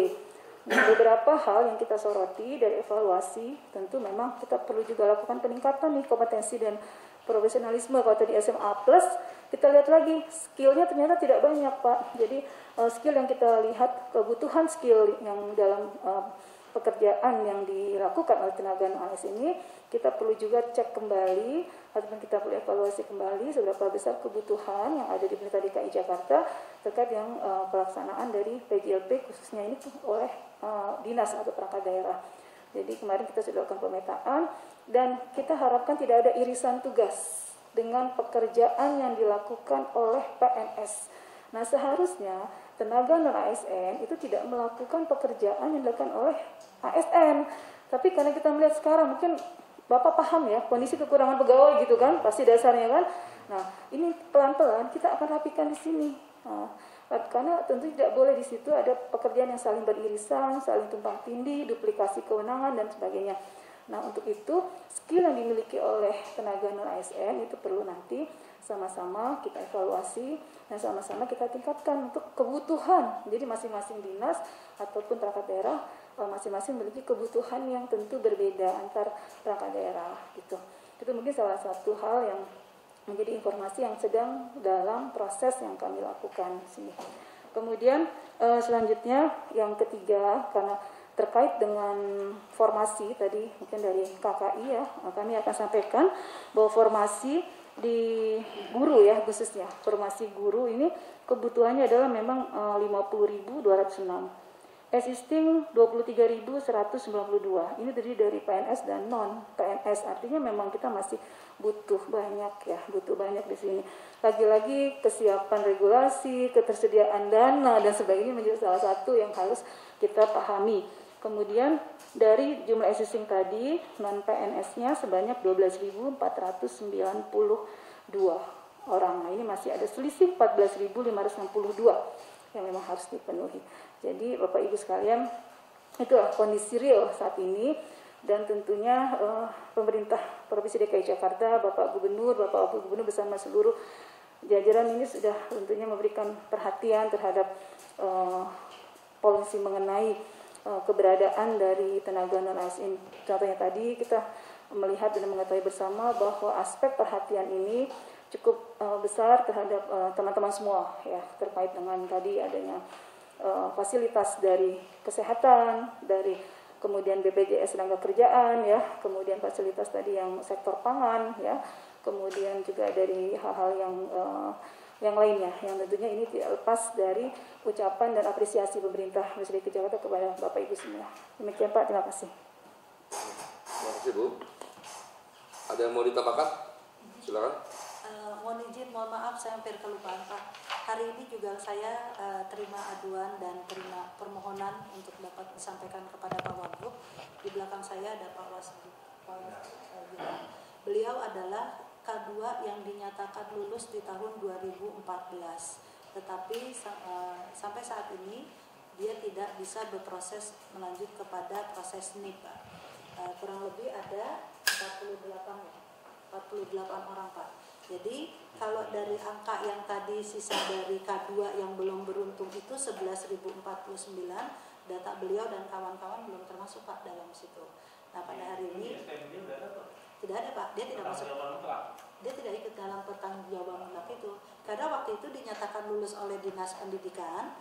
Nah, beberapa hal yang kita soroti dari evaluasi, tentu memang kita perlu juga lakukan peningkatan nih kompetensi dan profesionalisme. Kalau tadi SMA plus, kita lihat lagi skillnya ternyata tidak banyak Pak. Jadi skill yang kita lihat, kebutuhan skill yang dalam pekerjaan yang dilakukan oleh tenaga non-AS ini, kita perlu juga cek kembali ataupun kita perlu evaluasi kembali seberapa besar kebutuhan yang ada di pemerintah DKI Jakarta terkait yang pelaksanaan dari PJLP khususnya ini oleh dinas atau perangkat daerah. Jadi kemarin kita sudah lakukan pemetaan dan kita harapkan tidak ada irisan tugas dengan pekerjaan yang dilakukan oleh PNS. Nah seharusnya tenaga non-ASN itu tidak melakukan pekerjaan yang dilakukan oleh ASN. Tapi karena kita melihat sekarang mungkin Bapak paham ya kondisi kekurangan pegawai gitu kan, pasti dasarnya kan. Nah ini pelan-pelan kita akan rapikan di sini. Nah, karena tentu tidak boleh di situ ada pekerjaan yang saling beririsan, saling tumpang tindih, duplikasi kewenangan dan sebagainya. Nah untuk itu skill yang dimiliki oleh tenaga non-ASN itu perlu nanti sama-sama kita evaluasi dan sama-sama kita tingkatkan untuk kebutuhan. Jadi masing-masing dinas ataupun perangkat daerah masing-masing memiliki kebutuhan yang tentu berbeda antar perangkat daerah gitu. Itu mungkin salah satu hal yang menjadi informasi yang sedang dalam proses yang kami lakukan sini. Kemudian selanjutnya yang ketiga, karena terkait dengan formasi tadi mungkin dari KKI ya, kami akan sampaikan bahwa formasi di guru ya, khususnya formasi guru ini kebutuhannya adalah memang 50.206. Existing 23.192. Ini terdiri dari PNS dan non PNS. Artinya memang kita masih butuh banyak ya, butuh banyak di sini. Lagi-lagi kesiapan regulasi, ketersediaan dana dan sebagainya menjadi salah satu yang harus kita pahami. Kemudian dari jumlah existing tadi non PNS-nya sebanyak 12.492 orang. Nah, ini masih ada selisih 14.562 yang memang harus dipenuhi. Jadi Bapak Ibu sekalian, itulah kondisi real saat ini, dan tentunya pemerintah Provinsi DKI Jakarta, Bapak Gubernur, Bapak Wakil Gubernur bersama seluruh jajaran ini sudah tentunya memberikan perhatian terhadap polisi mengenai keberadaan dari tenaga non-ASN. Contohnya tadi kita melihat dan mengetahui bersama bahwa aspek perhatian ini cukup besar terhadap teman-teman semua ya, terkait dengan tadi adanya fasilitas dari kesehatan, dari kemudian BPJS tenaga kerjaan ya, kemudian fasilitas tadi yang sektor pangan ya, kemudian juga dari hal-hal yang lainnya yang tentunya ini tidak lepas dari ucapan dan apresiasi pemerintah Provinsi DKI Jakarta kepada Bapak Ibu semua. Demikian Pak, terima kasih. Terima kasih Bu. Ada yang mau ditambahkan? Silakan. Mohon izin, mohon maaf saya hampir kelupaan Pak. Hari ini juga saya terima aduan dan terima permohonan untuk dapat disampaikan kepada Pak Wagub. Di belakang saya ada Pak Wasdi. Beliau adalah K2 yang dinyatakan lulus di tahun 2014. Tetapi sampai saat ini dia tidak bisa berproses melanjut kepada proses NIP Pak. Kurang lebih ada 48 orang Pak. Jadi kalau dari angka yang tadi sisa dari K2 yang belum beruntung itu 11.049, data beliau dan kawan-kawan belum termasuk Pak dalam situ. Nah pada hari ini tidak ada Pak, dia tidak masuk, dia tidak ikut dalam pertanggungjawaban mutlak itu. Karena waktu itu dinyatakan lulus oleh Dinas Pendidikan,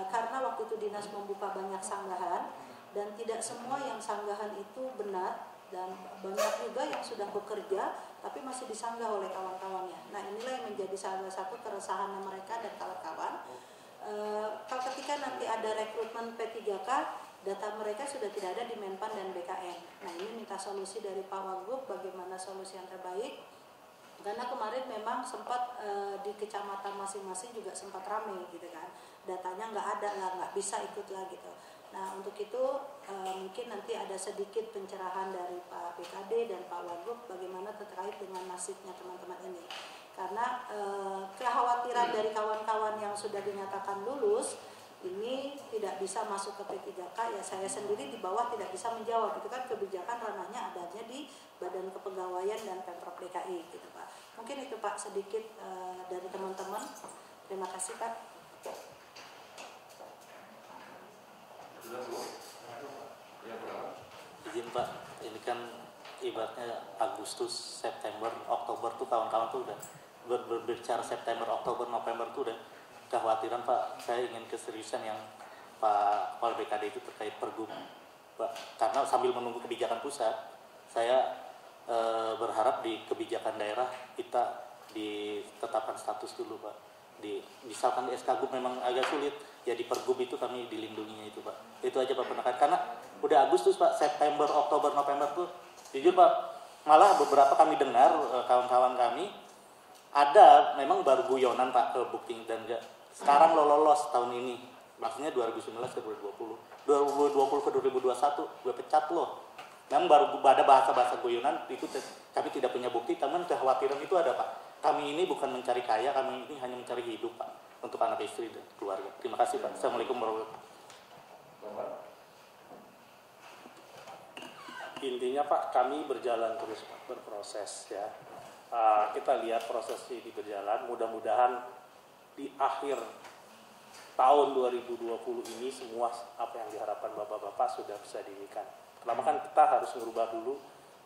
karena waktu itu Dinas membuka banyak sanggahan dan tidak semua yang sanggahan itu benar. Dan banyak juga yang sudah bekerja tapi masih disanggah oleh kawan-kawannya. Nah inilah yang menjadi salah satu keresahan mereka dan kawan-kawan. Ketika nanti ada rekrutmen P3K, data mereka sudah tidak ada di Menpan dan BKN. Nah ini minta solusi dari Pak Wagub, bagaimana solusi yang terbaik. Karena kemarin memang sempat di kecamatan masing-masing juga sempat ramai gitu kan. Datanya nggak ada lah, nggak bisa ikut lah gitu. Nah untuk itu mungkin nanti ada sedikit pencerahan dari Pak BKD dan Pak Wagub bagaimana terkait dengan nasibnya teman-teman ini. Karena kekhawatiran dari kawan-kawan yang sudah dinyatakan lulus ini tidak bisa masuk ke P3K, ya saya sendiri di bawah tidak bisa menjawab. Itu kan kebijakan ranahnya adanya di Badan Kepegawaian dan Pemprov DKI gitu Pak. Mungkin itu Pak sedikit dari teman-teman. Terima kasih Pak. Izin Pak, ini kan ibaratnya Agustus, September, Oktober tuh kawan-kawan tuh udah berbicara September, Oktober, November tuh udah kekhawatiran Pak. Saya ingin keseriusan yang Pak Kepala BKD itu terkait Pergub Pak. Karena sambil menunggu kebijakan pusat, saya berharap di kebijakan daerah kita ditetapkan status dulu Pak. Misalkan di SKGUP memang agak sulit, ya di Pergub itu kami dilindunginya itu Pak. Itu aja Pak penekan. Karena udah Agustus Pak, September, Oktober, November tuh jujur Pak, malah beberapa kami dengar kawan-kawan kami ada memang baru guyonan Pak ke booking dan enggak. Sekarang lo lolos tahun ini, maksudnya 2019 ke 2020, 2020 ke 2021 gue pecat lo. Memang baru ada bahasa-bahasa guyonan itu kami tidak punya bukti, teman kekhawatiran itu ada Pak. Kami ini bukan mencari kaya, kami ini hanya mencari hidup Pak, untuk anak istri dan keluarga. Terima kasih Pak. Assalamualaikum warahmatullahi wabarakatuh. Intinya Pak, kami berjalan terus Pak, berproses ya. Kita lihat proses ini berjalan, mudah-mudahan di akhir tahun 2020 ini semua apa yang diharapkan Bapak-Bapak sudah bisa diberikan. Pertama kan kita harus merubah dulu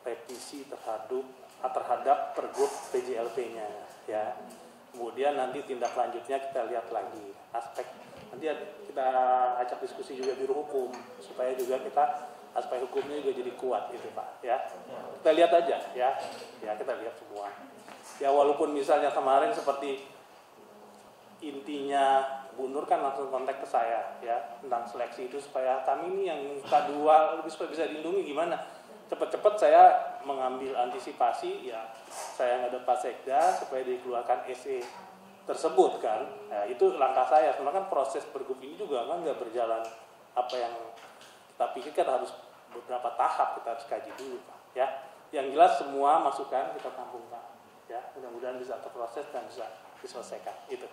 revisi terhadap Pergub PJLP-nya ya. Kemudian nanti tindak lanjutnya kita lihat lagi aspek, nanti kita ajak diskusi juga biro hukum supaya juga kita aspek hukumnya juga jadi kuat itu Pak ya. Kita lihat aja ya kita lihat semua. Ya walaupun misalnya kemarin seperti intinya Bu Nur kan langsung kontak ke saya ya tentang seleksi itu supaya kami ini yang K2 lebih supaya bisa dilindungi gimana. Cepat-cepat saya mengambil antisipasi ya saya ngadep Pak Sekda supaya dikeluarkan SE tersebut kan. Ya, itu langkah saya. Sebenarnya kan proses pergub ini juga kan nggak berjalan apa yang kita pikirkan, harus beberapa tahap kita harus kaji dulu Pak ya. Yang jelas semua masukan kita tampung Pak ya. Mudah-mudahan bisa terproses dan bisa diselesaikan itu.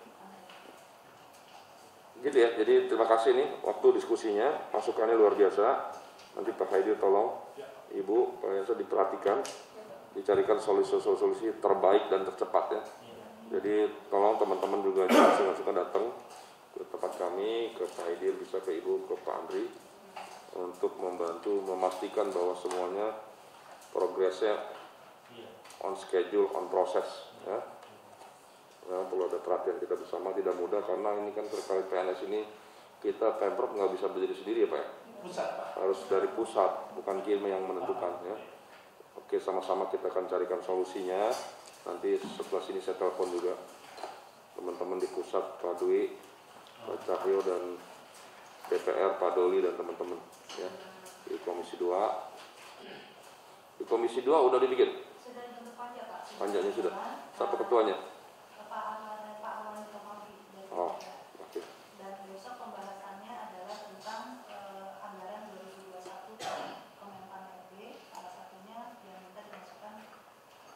Gitu ya, jadi terima kasih nih waktu diskusinya, masukannya luar biasa. Nanti Pak Haidi tolong Ibu, Pak Yansa diperhatikan, dicarikan solusi-solusi terbaik dan tercepat ya. Jadi tolong teman-teman juga masukan datang ke tempat kami, ke Pak Haidi, bisa ke Ibu, ke Pak Andri, untuk membantu memastikan bahwa semuanya progresnya on schedule, on proses ya. Ya, perlu ada perhatian kita bersama, tidak mudah karena ini kan terkait PNS ini kita Pemprov nggak bisa berdiri sendiri ya Pak ya? Pusat, Pak. Harus dari pusat, bukan Kim yang menentukan ya. Oke, sama-sama kita akan carikan solusinya. Nanti setelah sini saya telepon juga teman-teman di pusat, Pak Dwi, Pak Cahyo dan DPR, Pak Doli dan teman-teman ya di Komisi 2. Di Komisi 2 udah dibikin? Sudah dibentuk panja Pak. Panjanya sudah. Siapa ketuanya? Oh, oke. Dan besok pembahasannya adalah tentang anggaran 2021 Kemenpan RB, salah satunya yang minta dimasukkan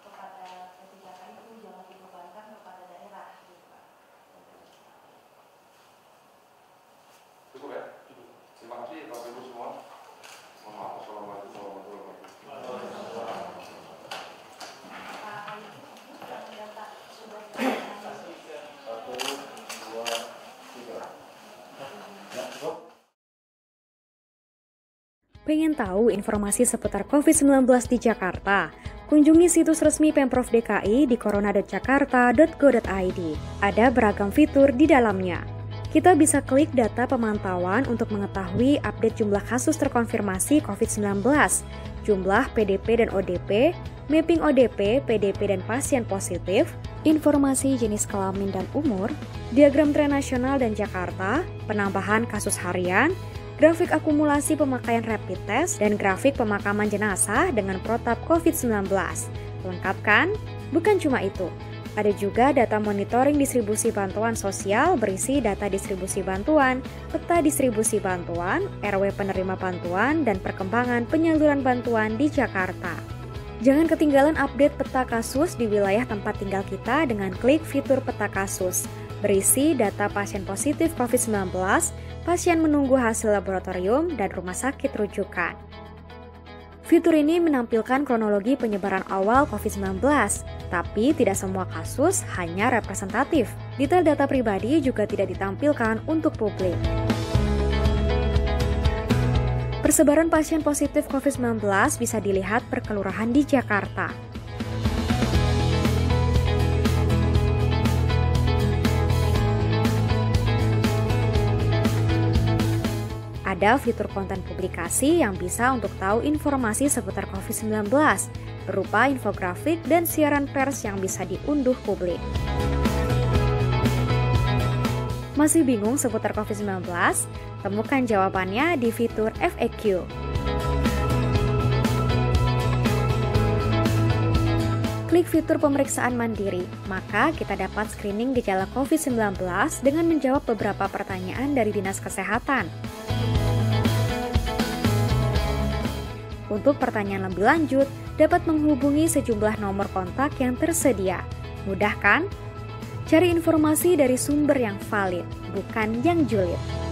kepada P3K itu jangan dibebankan kepada daerah gitu Pak. Cukup ya? Terima kasih Bapak Ibu semua. Mohon maaf, Assalamualaikum warahmatullahi wabarakatuh. Pengen tahu informasi seputar COVID-19 di Jakarta? Kunjungi situs resmi Pemprov DKI di corona.jakarta.go.id. Ada beragam fitur di dalamnya. Kita bisa klik data pemantauan untuk mengetahui update jumlah kasus terkonfirmasi COVID-19, jumlah PDP dan ODP, mapping ODP, PDP dan pasien positif, informasi jenis kelamin dan umur, diagram tren nasional dan Jakarta, penambahan kasus harian, grafik akumulasi pemakaian rapid test, dan grafik pemakaman jenazah dengan protap COVID-19. Lengkap kan? Bukan cuma itu. Ada juga data monitoring distribusi bantuan sosial berisi data distribusi bantuan, peta distribusi bantuan, RW penerima bantuan, dan perkembangan penyaluran bantuan di Jakarta. Jangan ketinggalan update peta kasus di wilayah tempat tinggal kita dengan klik fitur peta kasus. Berisi data pasien positif COVID-19, pasien menunggu hasil laboratorium, dan rumah sakit rujukan. Fitur ini menampilkan kronologi penyebaran awal COVID-19, tapi tidak semua kasus hanya representatif. Detail data pribadi juga tidak ditampilkan untuk publik. Persebaran pasien positif COVID-19 bisa dilihat per kelurahan di Jakarta. Ada fitur konten publikasi yang bisa untuk tahu informasi seputar COVID-19, berupa infografik dan siaran pers yang bisa diunduh publik. Masih bingung seputar COVID-19? Temukan jawabannya di fitur FAQ. Klik fitur pemeriksaan mandiri, maka kita dapat screening gejala COVID-19 dengan menjawab beberapa pertanyaan dari Dinas Kesehatan. Untuk pertanyaan lebih lanjut, dapat menghubungi sejumlah nomor kontak yang tersedia. Mudah kan? Cari informasi dari sumber yang valid, bukan yang julid.